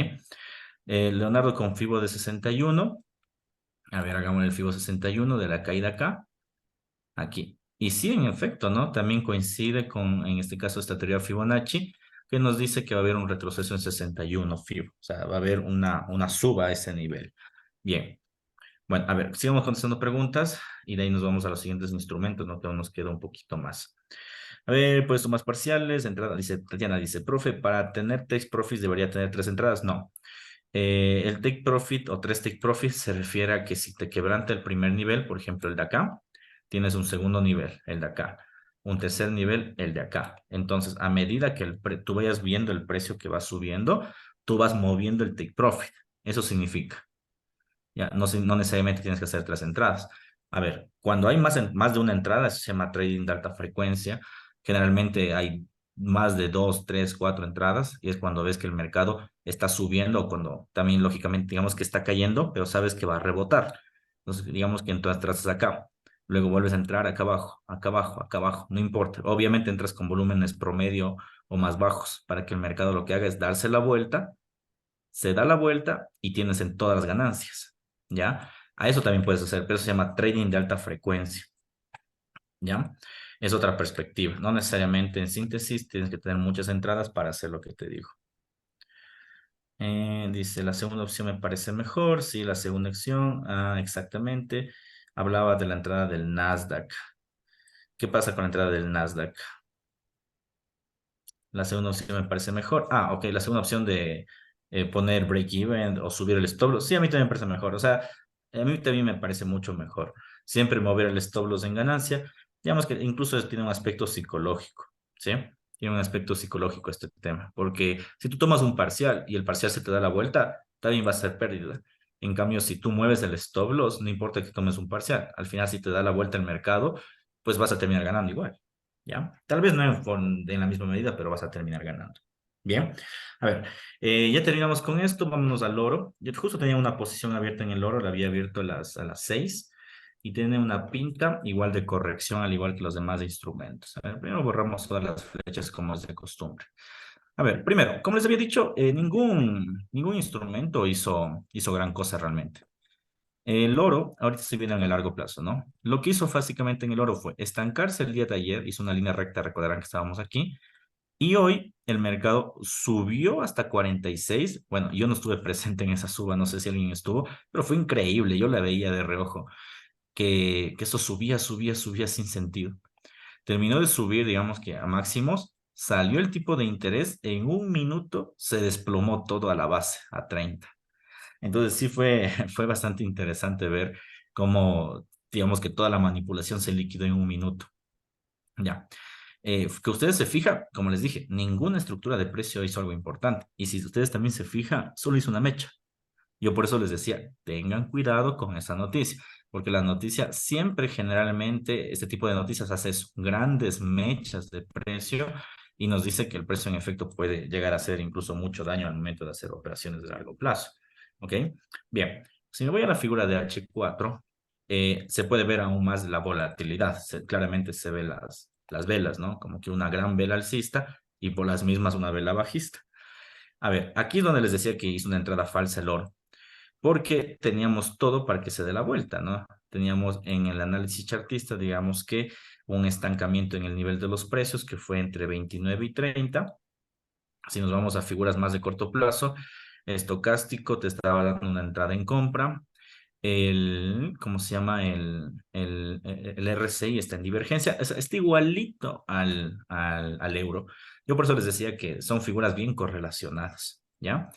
Leonardo con Fibo de 61. A ver, hagamos el Fibo 61 de la caída acá, aquí. Y sí, en efecto, ¿no? También coincide con, en este caso, esta teoría Fibonacci, que nos dice que va a haber un retroceso en 61 Fibo. O sea, va a haber una suba a ese nivel. Bien. Bueno, a ver, sigamos contestando preguntas y de ahí nos vamos a los siguientes instrumentos, ¿no? Que aún nos queda un poquito más. A ver, puesto más parciales, entrada, dice Tatiana, dice, profe, para tener text profits debería tener 3 entradas. No. El take profit o tres take profit se refiere a que si te quebranta el primer nivel, por ejemplo el de acá, tienes un segundo nivel, el de acá, un tercer nivel, el de acá. Entonces, a medida que tú vayas viendo el precio que va subiendo, tú vas moviendo el take profit. Eso significa. Ya, no, no necesariamente tienes que hacer tres entradas. A ver, cuando hay más de una entrada, eso se llama trading de alta frecuencia. Generalmente hay más de dos, tres, cuatro entradas y es cuando ves que el mercado está subiendo o cuando también lógicamente digamos que está cayendo, pero sabes que va a rebotar. Entonces, digamos que entras acá, luego vuelves a entrar acá abajo, acá abajo, acá abajo, no importa. Obviamente entras con volúmenes promedio o más bajos para que el mercado lo que haga es darse la vuelta, se da la vuelta y tienes en todas las ganancias, ¿ya? A eso también puedes hacer, pero eso se llama trading de alta frecuencia, ¿ya? Es otra perspectiva. No necesariamente en síntesis tienes que tener muchas entradas para hacer lo que te digo. Dice, la segunda opción me parece mejor. Sí, la segunda opción, exactamente. Hablaba de la entrada del Nasdaq. ¿Qué pasa con la entrada del Nasdaq? La segunda opción me parece mejor. Ok, la segunda opción de poner break-even o subir el stop loss. Sí, a mí también me parece mejor. O sea, a mí también me parece mucho mejor. Siempre mover el stop loss en ganancia. Digamos que incluso tiene un aspecto psicológico, ¿sí? Tiene un aspecto psicológico este tema. Porque si tú tomas un parcial y el parcial se te da la vuelta, también va a ser pérdida. En cambio, si tú mueves el stop loss, no importa que tomes un parcial. Al final, si te da la vuelta el mercado, pues vas a terminar ganando igual. ¿Ya? Tal vez no en la misma medida, pero vas a terminar ganando. Bien, a ver, ya terminamos con esto, vámonos al oro. Yo justo tenía una posición abierta en el oro, la había abierto a las 6 y tiene una pinta igual de corrección, al igual que los demás instrumentos. A ver, primero borramos todas las flechas como es de costumbre. A ver, primero, como les había dicho, ningún instrumento hizo gran cosa realmente. El oro, ahorita se viene en el largo plazo, ¿no? Lo que hizo básicamente en el oro fue estancarse el día de ayer, hizo una línea recta, recordarán que estábamos aquí, y hoy el mercado subió hasta 46. Bueno, yo no estuve presente en esa suba, no sé si alguien estuvo, pero fue increíble, yo la veía de reojo, que eso subía sin sentido. Terminó de subir, digamos que a máximos, salió el tipo de interés, en un minuto se desplomó todo a la base, a 30. Entonces sí fue bastante interesante ver cómo, digamos que toda la manipulación se liquidó en un minuto. Ya. Que ustedes se fijan, como les dije, ninguna estructura de precio hizo algo importante. Y si ustedes también se fijan, solo hizo una mecha. Yo por eso les decía, tengan cuidado con esa noticia, porque la noticia siempre generalmente, este tipo de noticias hace eso, grandes mechas de precio y nos dice que el precio en efecto puede llegar a hacer incluso mucho daño al momento de hacer operaciones de largo plazo. ¿Ok? Bien, si me voy a la figura de H4, se puede ver aún más la volatilidad. Claramente se ve las velas, ¿no? Como que una gran vela alcista y por las mismas una vela bajista. A ver, aquí es donde les decía que hizo una entrada falsa el oro porque teníamos todo para que se dé la vuelta, ¿no? Teníamos en el análisis chartista, digamos que un estancamiento en el nivel de los precios que fue entre 29 y 30. Si nos vamos a figuras más de corto plazo, estocástico te estaba dando una entrada en compra. ¿Cómo se llama? El RSI está en divergencia, está igualito al euro. Yo por eso les decía que son figuras bien correlacionadas, ¿ya?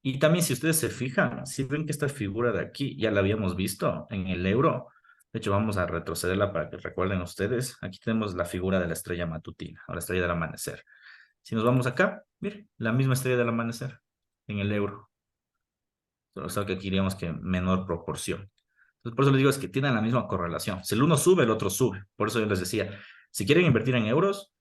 Y también si ustedes se fijan, si ven que esta figura de aquí ya la habíamos visto en el euro, de hecho vamos a retrocederla para que recuerden ustedes, aquí tenemos la figura de la estrella matutina o la estrella del amanecer. Si nos vamos acá, miren, la misma estrella del amanecer en el euro. Solo que aquí diríamos que menor proporción. Entonces, por eso les digo, es que tienen la misma correlación. Si el uno sube, el otro sube. Por eso yo les decía, si quieren invertir en euros,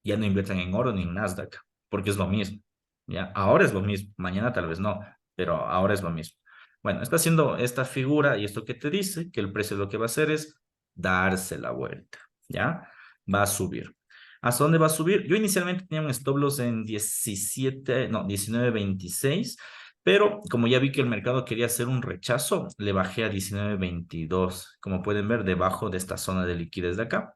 ya no inviertan en oro ni en Nasdaq, porque es lo mismo. ¿Ya? Ahora es lo mismo, mañana tal vez no, pero ahora es lo mismo. Bueno, está haciendo esta figura y esto que te dice que el precio lo que va a hacer es darse la vuelta, ¿ya? Va a subir. ¿Hasta dónde va a subir? Yo inicialmente tenía un stop loss en 19.26, pero como ya vi que el mercado quería hacer un rechazo, le bajé a 19.22, como pueden ver, debajo de esta zona de liquidez de acá.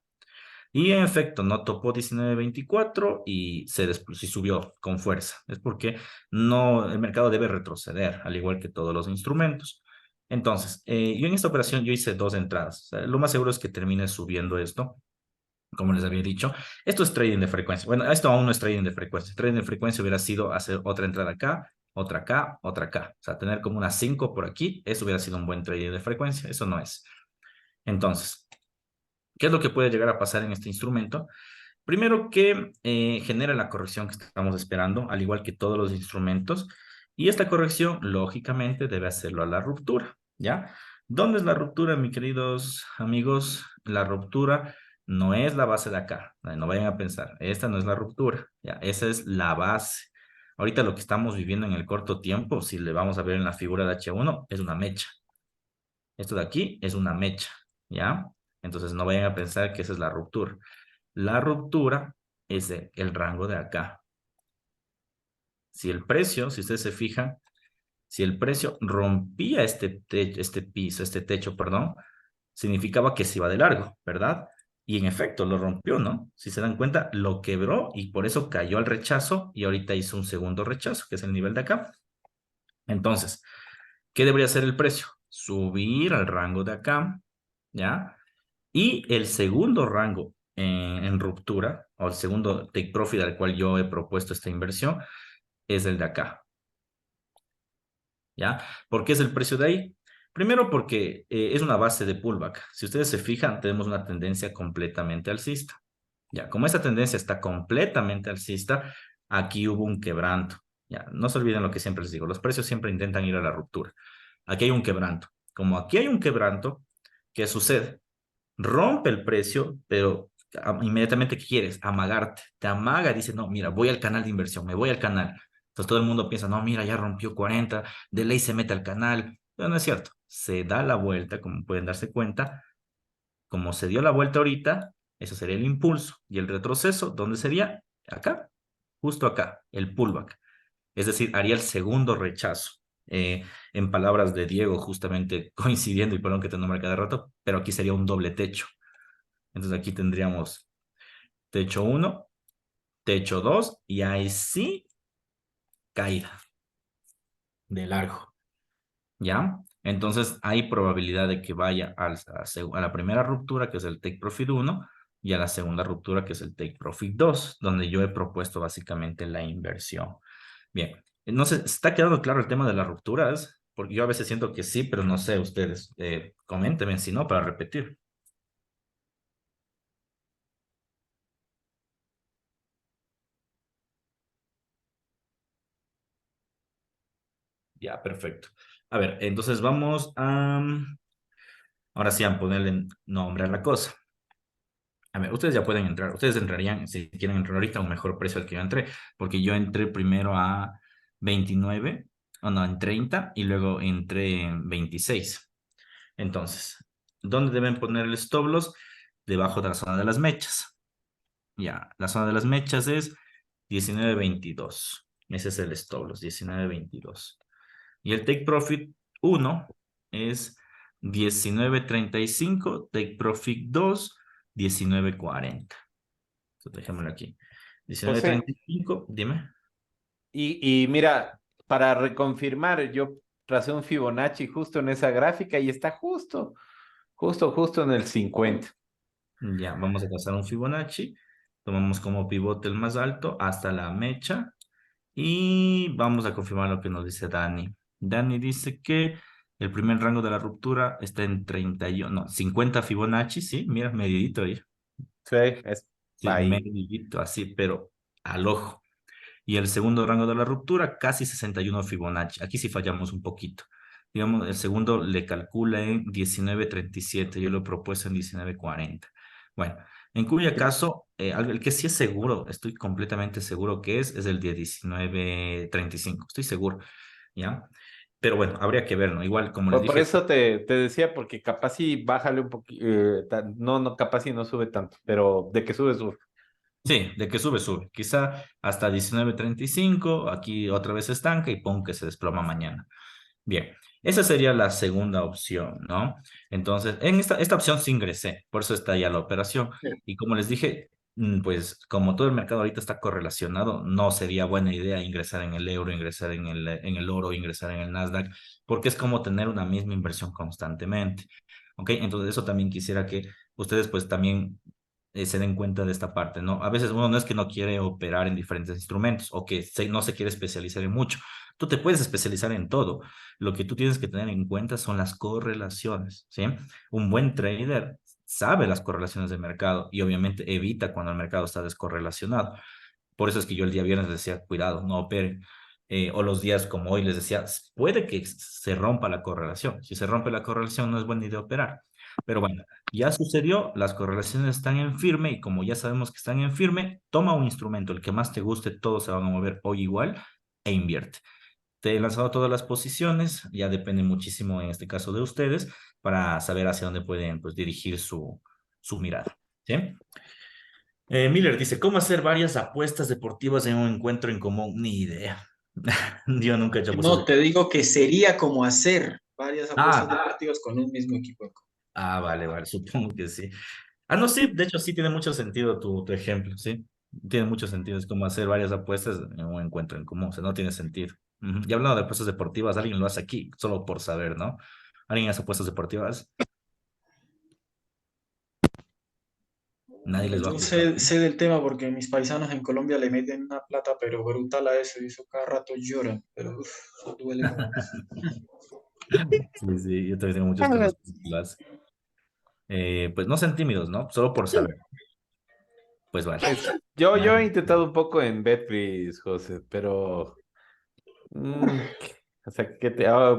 Y en efecto, no topó 19.24 y sí subió con fuerza. Es porque el mercado debe retroceder, al igual que todos los instrumentos. Entonces, yo en esta operación yo hice dos entradas. O sea, lo más seguro es que termine subiendo esto, como les había dicho. Esto es trading de frecuencia. Bueno, esto aún no es trading de frecuencia. Trading de frecuencia hubiera sido hacer otra entrada acá otra acá, otra acá. O sea, tener como unas 5 por aquí, eso hubiera sido un buen trading de frecuencia, eso no es. Entonces, ¿qué es lo que puede llegar a pasar en este instrumento? Primero que genera la corrección que estamos esperando, al igual que todos los instrumentos, y esta corrección, lógicamente, debe hacerlo a la ruptura, ¿ya? ¿Dónde es la ruptura, mis queridos amigos? La ruptura no es la base de acá, no vayan a pensar, esta no es la ruptura, ¿ya? Esa es la base. Ahorita lo que estamos viviendo en el corto tiempo, si le vamos a ver en la figura de H1, es una mecha. Esto de aquí es una mecha, ¿ya? Entonces no vayan a pensar que esa es la ruptura. La ruptura es el rango de acá. Si el precio, si ustedes se fijan, si el precio rompía este piso, este techo, perdón, significaba que se iba de largo, ¿verdad? Y en efecto lo rompió, ¿no? Si se dan cuenta, lo quebró y por eso cayó al rechazo y ahorita hizo un segundo rechazo, que es el nivel de acá. Entonces, ¿qué debería ser el precio? Subir al rango de acá, ¿ya? Y el segundo rango en ruptura, o el segundo take profit al cual yo he propuesto esta inversión, es el de acá. ¿Ya? ¿Por qué es el precio de ahí? Primero porque es una base de pullback. Si ustedes se fijan, tenemos una tendencia completamente alcista. Ya, como esta tendencia está completamente alcista, aquí hubo un quebranto. Ya, no se olviden lo que siempre les digo, los precios siempre intentan ir a la ruptura. Aquí hay un quebranto. Como aquí hay un quebranto, ¿qué sucede? Rompe el precio, pero inmediatamente ¿qué quieres? Amagarte. Te amaga, dice, no, mira, voy al canal de inversión, me voy al canal. Entonces todo el mundo piensa, no, mira, ya rompió 40, de ley se mete al canal. Pero no es cierto. Se da la vuelta, como pueden darse cuenta. Como se dio la vuelta ahorita, eso sería el impulso. Y el retroceso, ¿dónde sería? Acá, justo acá, el pullback. Es decir, haría el segundo rechazo. En palabras de Diego, justamente coincidiendo, y perdón que te nombre cada rato, pero aquí sería un doble techo. Entonces aquí tendríamos techo 1, techo 2 y ahí sí caída de largo, ¿ya? Entonces hay probabilidad de que vaya a la primera ruptura, que es el take profit 1, y a la segunda ruptura, que es el take profit 2, donde yo he propuesto básicamente la inversión. Bien, no sé, ¿está quedando claro el tema de las rupturas? Porque yo a veces siento que sí, pero no sé ustedes. Coméntenme si no, para repetir. Ya, perfecto. A ver, entonces vamos a... Ahora sí, a ponerle nombre a la cosa. A ver, ustedes ya pueden entrar. Ustedes entrarían, si quieren entrar ahorita, a un mejor precio al que yo entré, porque yo entré primero a 29, o no, en 30, y luego entré en 26. Entonces, ¿dónde deben poner el stop loss? Debajo de la zona de las mechas. Ya, la zona de las mechas es 19.22. Ese es el stop loss, 19.22. Y el take profit 1 es 19.35, take profit 2, 19.40. Entonces, dejémoslo aquí. José, 19.35, dime. y mira, para reconfirmar, yo tracé un Fibonacci justo en esa gráfica y está justo en el 50. Ya, vamos a trazar un Fibonacci. Tomamos como pivote el más alto hasta la mecha. Y vamos a confirmar lo que nos dice Dani. Dani dice que el primer rango de la ruptura está en 31, no, 50 Fibonacci, sí, mira, medidito ahí. Sí, es Sí, ahí. medidito así, pero al ojo. Y el segundo rango de la ruptura, casi 61 Fibonacci. Aquí sí fallamos un poquito. Digamos, el segundo le calcula en 19.37. Yo lo he propuesto en 19.40. Bueno, en cuyo caso, el que sí es seguro, estoy completamente seguro que es el de 19.35. Estoy seguro, ¿ya? Pero bueno, habría que ver, ¿no? Igual, como les Por dije, eso te decía, porque capaz si bájale un poquito, no, capaz si no sube tanto, pero de que sube, sube. sí, de que sube, sube. Quizá hasta 19.35, aquí otra vez se estanca y pon que se desploma mañana. Bien, esa sería la segunda opción, ¿no? Entonces, en esta opción sí ingresé, por eso está ya la operación. Y como les dije, pues como todo el mercado ahorita está correlacionado, no sería buena idea ingresar en el euro, ingresar en el oro, ingresar en el Nasdaq, porque es como tener una misma inversión constantemente. ¿Ok? Entonces, eso también quisiera que ustedes pues también se den cuenta de esta parte, ¿no? A veces uno no es que no quiere operar en diferentes instrumentos o que no se quiere especializar en mucho, Tú te puedes especializar en todo. Lo que tú tienes que tener en cuenta son las correlaciones, ¿sí? Un buen trader sabe las correlaciones de mercado y obviamente evita cuando el mercado está descorrelacionado. Por eso es que yo el día viernes les decía, cuidado, no operen. O los días como hoy les decía, puede que se rompa la correlación. Si se rompe la correlación, no es buena idea operar. Pero bueno, ya sucedió, las correlaciones están en firme y como ya sabemos que están en firme, toma un instrumento, el que más te guste, todos se van a mover hoy igual e invierte. Te he lanzado todas las posiciones, ya depende muchísimo en este caso de ustedes para saber hacia dónde pueden pues, dirigir su mirada. ¿Sí? Miller dice, ¿cómo hacer varias apuestas deportivas en un encuentro en común? Ni idea. Yo nunca he hecho apuestas No, te deportivas. digo que sería como hacer varias apuestas Ah, deportivas con un mismo equipo. vale, vale, supongo que sí. No, sí, de hecho sí tiene mucho sentido tu ejemplo, sí. Tiene mucho sentido, es como hacer varias apuestas en un encuentro en común, o sea, no tiene sentido. Ujú. Y hablando de apuestas deportivas, alguien lo hace aquí, solo por saber, ¿no? ¿Alguien hace apuestas deportivas? Nadie les va a Yo juzgar. sé del tema porque mis paisanos en Colombia le meten una plata, pero brutal a eso, y eso cada rato lloran, pero uf, eso duele como... Sí, sí, yo también tengo muchos conocidos que lo hacen. Pues no sean tímidos, ¿no? Solo por saber. Pues vale. Yo he Nadie- intentado un poco en Betcris, José, pero mm, o sea,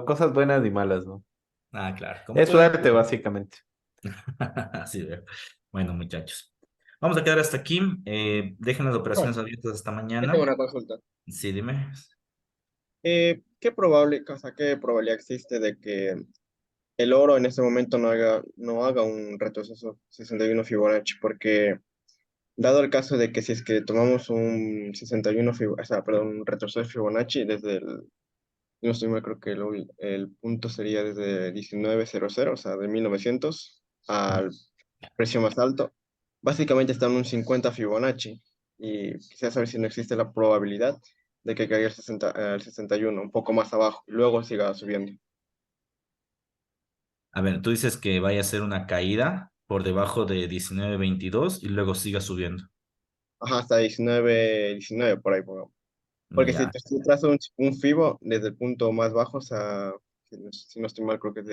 cosas buenas y malas, ¿no? Claro, como Es todo. suerte, básicamente. Así veo. Bueno, muchachos. Vamos a quedar hasta aquí. Dejen las No, operaciones abiertas hasta yo tengo mañana. una consulta. Sí, dime. ¿Qué probabilidad existe de que el oro en este momento no haga un retroceso 61 Fibonacci? Porque dado el caso de que si es que tomamos un 61 Fibonacci, o sea, perdón, un retroceso Fibonacci desde no estoy mal, creo que el punto sería desde 1900, o sea, de 1900 al precio más alto, básicamente está en un 50 Fibonacci y quisiera saber si no existe la probabilidad de que caiga al 61, un poco más abajo, y luego siga subiendo. A ver, tú dices que vaya a ser una caída por debajo de 19.22 y luego siga subiendo. Ajá, hasta 19 por ahí, pongamos. Porque Ya. si trazo un Fibo desde el punto más bajo, o sea, si no estoy mal, creo que es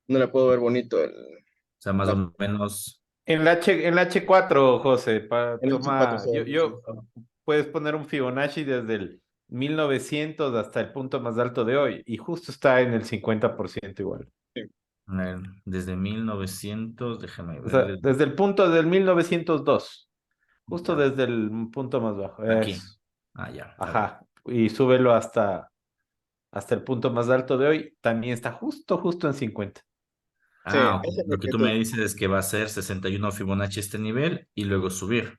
no le puedo ver bonito O sea, más la, o menos. En la H4, José, el H4 toma, se sí. puedes poner un Fibonacci desde el 1900 hasta el punto más alto de hoy y justo está en el 50% igual. A ver, desde 1900, déjame O sea, ver. desde el punto del 1902, justo Ya, desde el punto más bajo. aquí. Eso. Ya, a ver. Ajá. Y súbelo hasta el punto más alto de hoy. También está justo en 50. Sí, Ok. esa es mi Lo que tú me inquietud. dices es que va a ser 61 Fibonacci este nivel y luego subir,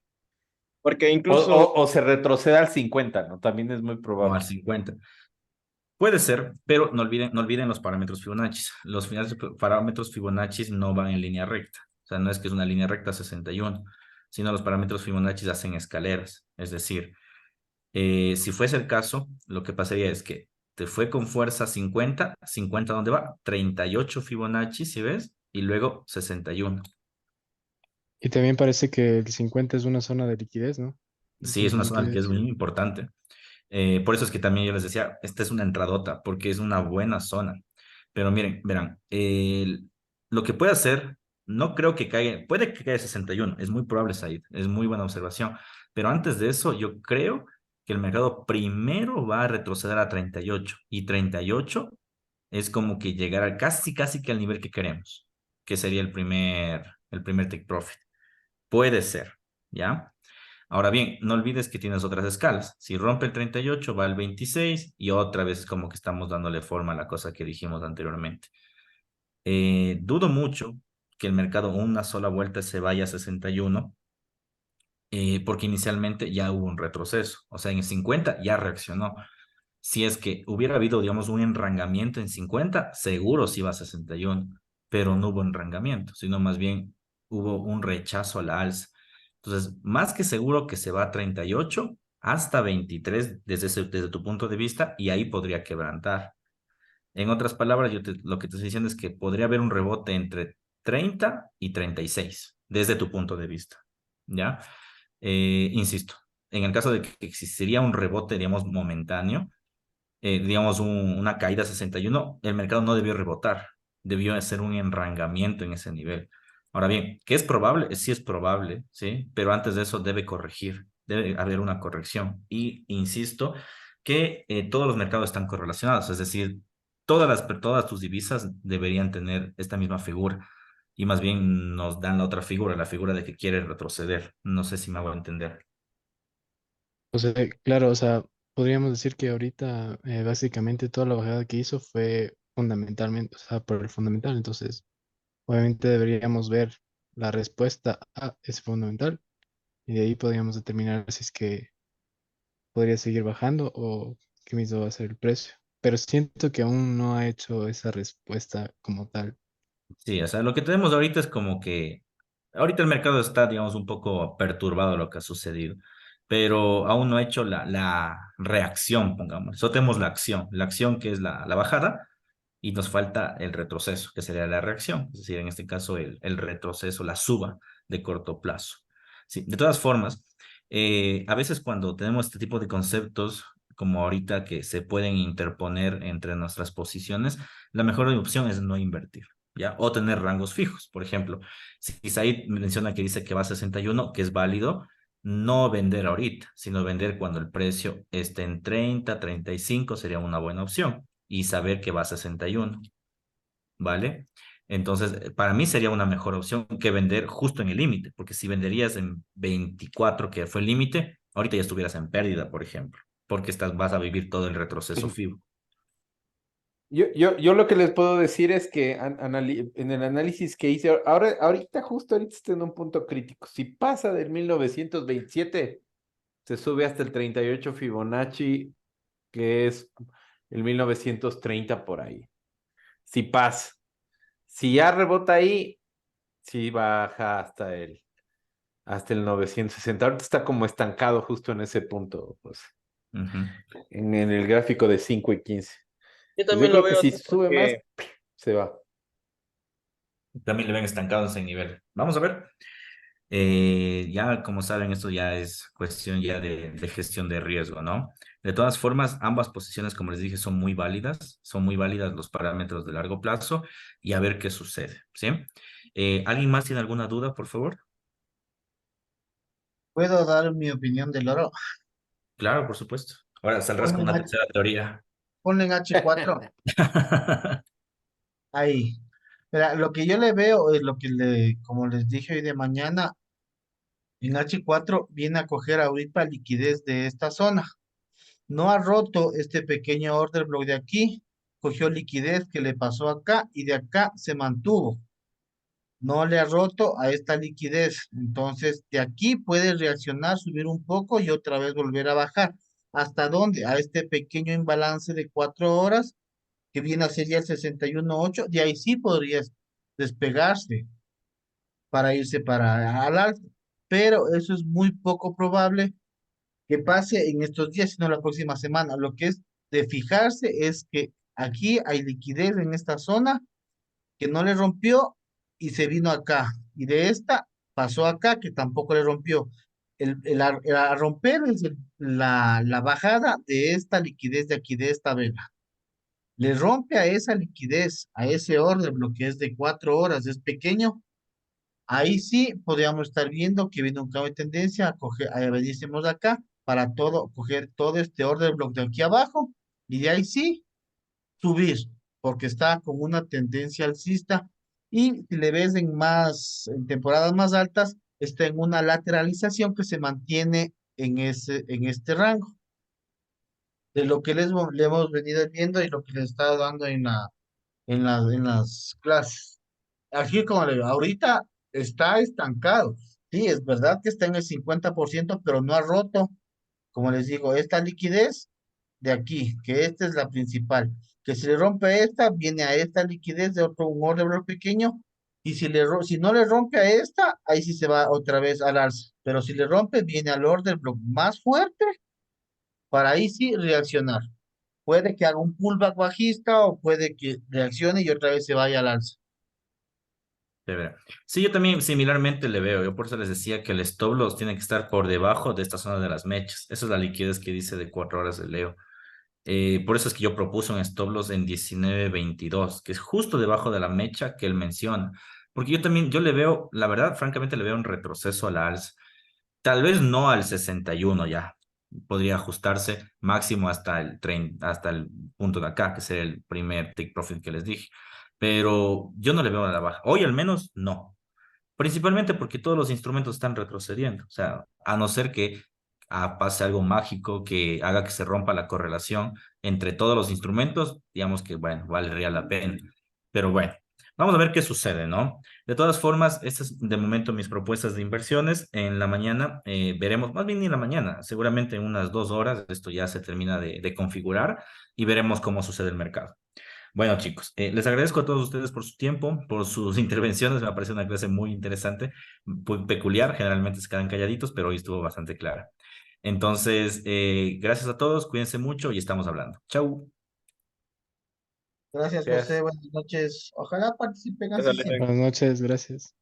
Porque O, incluso, o, o se retroceda al 50, ¿no? También es muy o al probable. 50. Puede ser, pero no olviden los parámetros Fibonacci. Los parámetros Fibonacci no van en línea recta. O sea, no es que es una línea recta 61, sino los parámetros Fibonacci hacen escaleras. Es decir, si fuese el caso, lo que pasaría es que te fue con fuerza 50, 50 ¿dónde va? 38 Fibonacci, si ves, y luego 61. Y también parece que el 50 es una zona de liquidez, ¿no? Un Sí, es punto una de zona que es liquidez. muy importante. Por eso es que también yo les decía, esta es una entradota, porque es una buena zona. Pero miren, verán, lo que puede hacer, no creo que caiga, puede que caiga 61, es muy probable, Said, es muy buena observación. Pero antes de eso, yo creo que el mercado primero va a retroceder a 38, y 38 es como que llegar a casi que al nivel que queremos, que sería el primer take profit. Puede ser, ¿ya? Ahora bien, no olvides que tienes otras escalas. Si rompe el 38, va al 26 y otra vez es como que estamos dándole forma a la cosa que dijimos anteriormente. Dudo mucho que el mercado una sola vuelta se vaya a 61, porque inicialmente ya hubo un retroceso. O sea, en el 50 ya reaccionó. Si es que hubiera habido, digamos, un enrangamiento en 50, seguro sí iba a 61, pero no hubo enrangamiento, sino más bien hubo un rechazo a la alza. Entonces, más que seguro que se va a 38 hasta 23 desde tu punto de vista y ahí podría quebrantar. En otras palabras, lo que te estoy diciendo es que podría haber un rebote entre 30 y 36 desde tu punto de vista. ¿Ya? Insisto, en el caso de que existiría un rebote, digamos, momentáneo, digamos, una caída a 61, el mercado no debió rebotar, debió hacer un enrangamiento en ese nivel. Ahora bien, ¿qué es probable? Sí es probable, ¿sí? Pero antes de eso debe corregir, debe haber una corrección. Y insisto que todos los mercados están correlacionados, es decir, todas tus divisas deberían tener esta misma figura. Y más bien nos dan la otra figura, la figura de que quiere retroceder. No sé si me hago entender. O sea, claro, o sea, podríamos decir que ahorita básicamente toda la bajada que hizo fue fundamentalmente, o sea, por el fundamental. Entonces, obviamente deberíamos ver la respuesta a ese fundamental y de ahí podríamos determinar si es que podría seguir bajando o qué mismo va a ser el precio. Pero siento que aún no ha hecho esa respuesta como tal. Sí, o sea, lo que tenemos ahorita es como que ahorita el mercado está, digamos, un poco perturbado lo que ha sucedido, pero aún no ha hecho la reacción, pongamos. Solo tenemos la acción que es la bajada, y nos falta el retroceso, que sería la reacción, es decir, en este caso el retroceso, la suba de corto plazo. Sí, de todas formas, a veces cuando tenemos este tipo de conceptos, como ahorita que se pueden interponer entre nuestras posiciones, la mejor opción es no invertir. ¿Ya? O tener rangos fijos. Por ejemplo, si Said menciona que dice que va a 61, que es válido, no vender ahorita, sino vender cuando el precio esté en 30, 35 sería una buena opción y saber que va a 61, ¿vale? Entonces, para mí sería una mejor opción que vender justo en el límite, porque si venderías en 24, que fue el límite, ahorita ya estuvieras en pérdida, por ejemplo, porque vas a vivir todo el retroceso FIBO. Yo lo que les puedo decir es que en el análisis que hice, ahorita está en un punto crítico. Si pasa del 1927, se sube hasta el 38 Fibonacci, que es el 1930 por ahí. Si pasa. Si ya rebota ahí, sí baja hasta el 960. Ahorita está como estancado justo en ese punto, pues, Ujú. en el gráfico de 5 y 15. Yo Pues yo también lo creo que veo si así sube más, porque se va. También le ven estancados en nivel. Vamos a ver. Ya, como saben, esto ya es cuestión ya de gestión de riesgo, ¿no? De todas formas, ambas posiciones, como les dije, son muy válidas los parámetros de largo plazo y a ver qué sucede, ¿sí? ¿Alguien más tiene alguna duda, por favor? ¿Puedo dar mi opinión del oro? Claro, por supuesto. Ahora saldrás Ponle con en, una H- tercera teoría. ponle en H4, ahí. Mira, lo que yo le veo es lo que como les dije hoy de mañana, en H4 viene a coger ahorita liquidez de esta zona. No ha roto este pequeño order block de aquí, cogió liquidez que le pasó acá y de acá se mantuvo. No le ha roto a esta liquidez. Entonces, de aquí puede reaccionar, subir un poco y otra vez volver a bajar. ¿Hasta dónde? A este pequeño imbalance de 4 horas, que viene a ser ya el 61.8. De ahí sí podría despegarse para irse para al alza. Pero eso es muy poco probable que pase en estos días, sino la próxima semana. Lo que es de fijarse es que aquí hay liquidez en esta zona que no le rompió y se vino acá. Y de esta pasó acá que tampoco le rompió. A romper es la bajada de esta liquidez de aquí, de esta vela. Le rompe a esa liquidez, a ese orden, lo que es de 4 horas, es pequeño. Ahí sí podríamos estar viendo que viene un cambio de tendencia a coger, a venísemos de acá para coger todo este orden block de aquí abajo y de ahí sí subir, porque está con una tendencia alcista y si le ves en temporadas más altas, está en una lateralización que se mantiene en este rango. De lo que le hemos venido viendo y lo que les está dando en las clases. Aquí, como le digo, ahorita está estancado. Sí, es verdad que está en el 50%, pero no ha roto, como les digo, esta liquidez de aquí, que esta es la principal. Que si le rompe esta, viene a esta liquidez de un order block pequeño. Y si no le rompe a esta, ahí sí se va otra vez al alza. Pero si le rompe, viene al order block más fuerte para ahí sí reaccionar. Puede que haga un pullback bajista o puede que reaccione y otra vez se vaya al alza. Chévere. Sí, yo también similarmente le veo. Yo por eso les decía que el stop loss tiene que estar por debajo de esta zona de las mechas. Esa es la liquidez que dice de 4 horas de Leo. Por eso es que yo propuse un stop loss en 19.22, que es justo debajo de la mecha que él menciona. Porque yo también, yo le veo, la verdad, francamente, le veo un retroceso a la alza. Tal vez no al 61 ya. Podría ajustarse máximo hasta el 30, hasta el punto de acá, que sería el primer take profit que les dije. Pero yo no le veo a la baja. Hoy al menos no. Principalmente porque todos los instrumentos están retrocediendo. O sea, a no ser que pase algo mágico que haga que se rompa la correlación entre todos los instrumentos, digamos que, bueno, valdría la pena. Pero bueno, vamos a ver qué sucede, ¿no? De todas formas, estas es de momento mis propuestas de inversiones. En la mañana veremos, más bien ni en la mañana, seguramente en unas 2 horas esto ya se termina de configurar y veremos cómo sucede el mercado. Bueno, chicos, les agradezco a todos ustedes por su tiempo, por sus intervenciones. Me parece una clase muy interesante, muy peculiar. Generalmente se quedan calladitos, pero hoy estuvo bastante clara. Entonces, gracias a todos, cuídense mucho y estamos hablando. Chau. Gracias, José. Gracias. Buenas noches. Ojalá participen Eso así le- siempre. Buenas noches, gracias.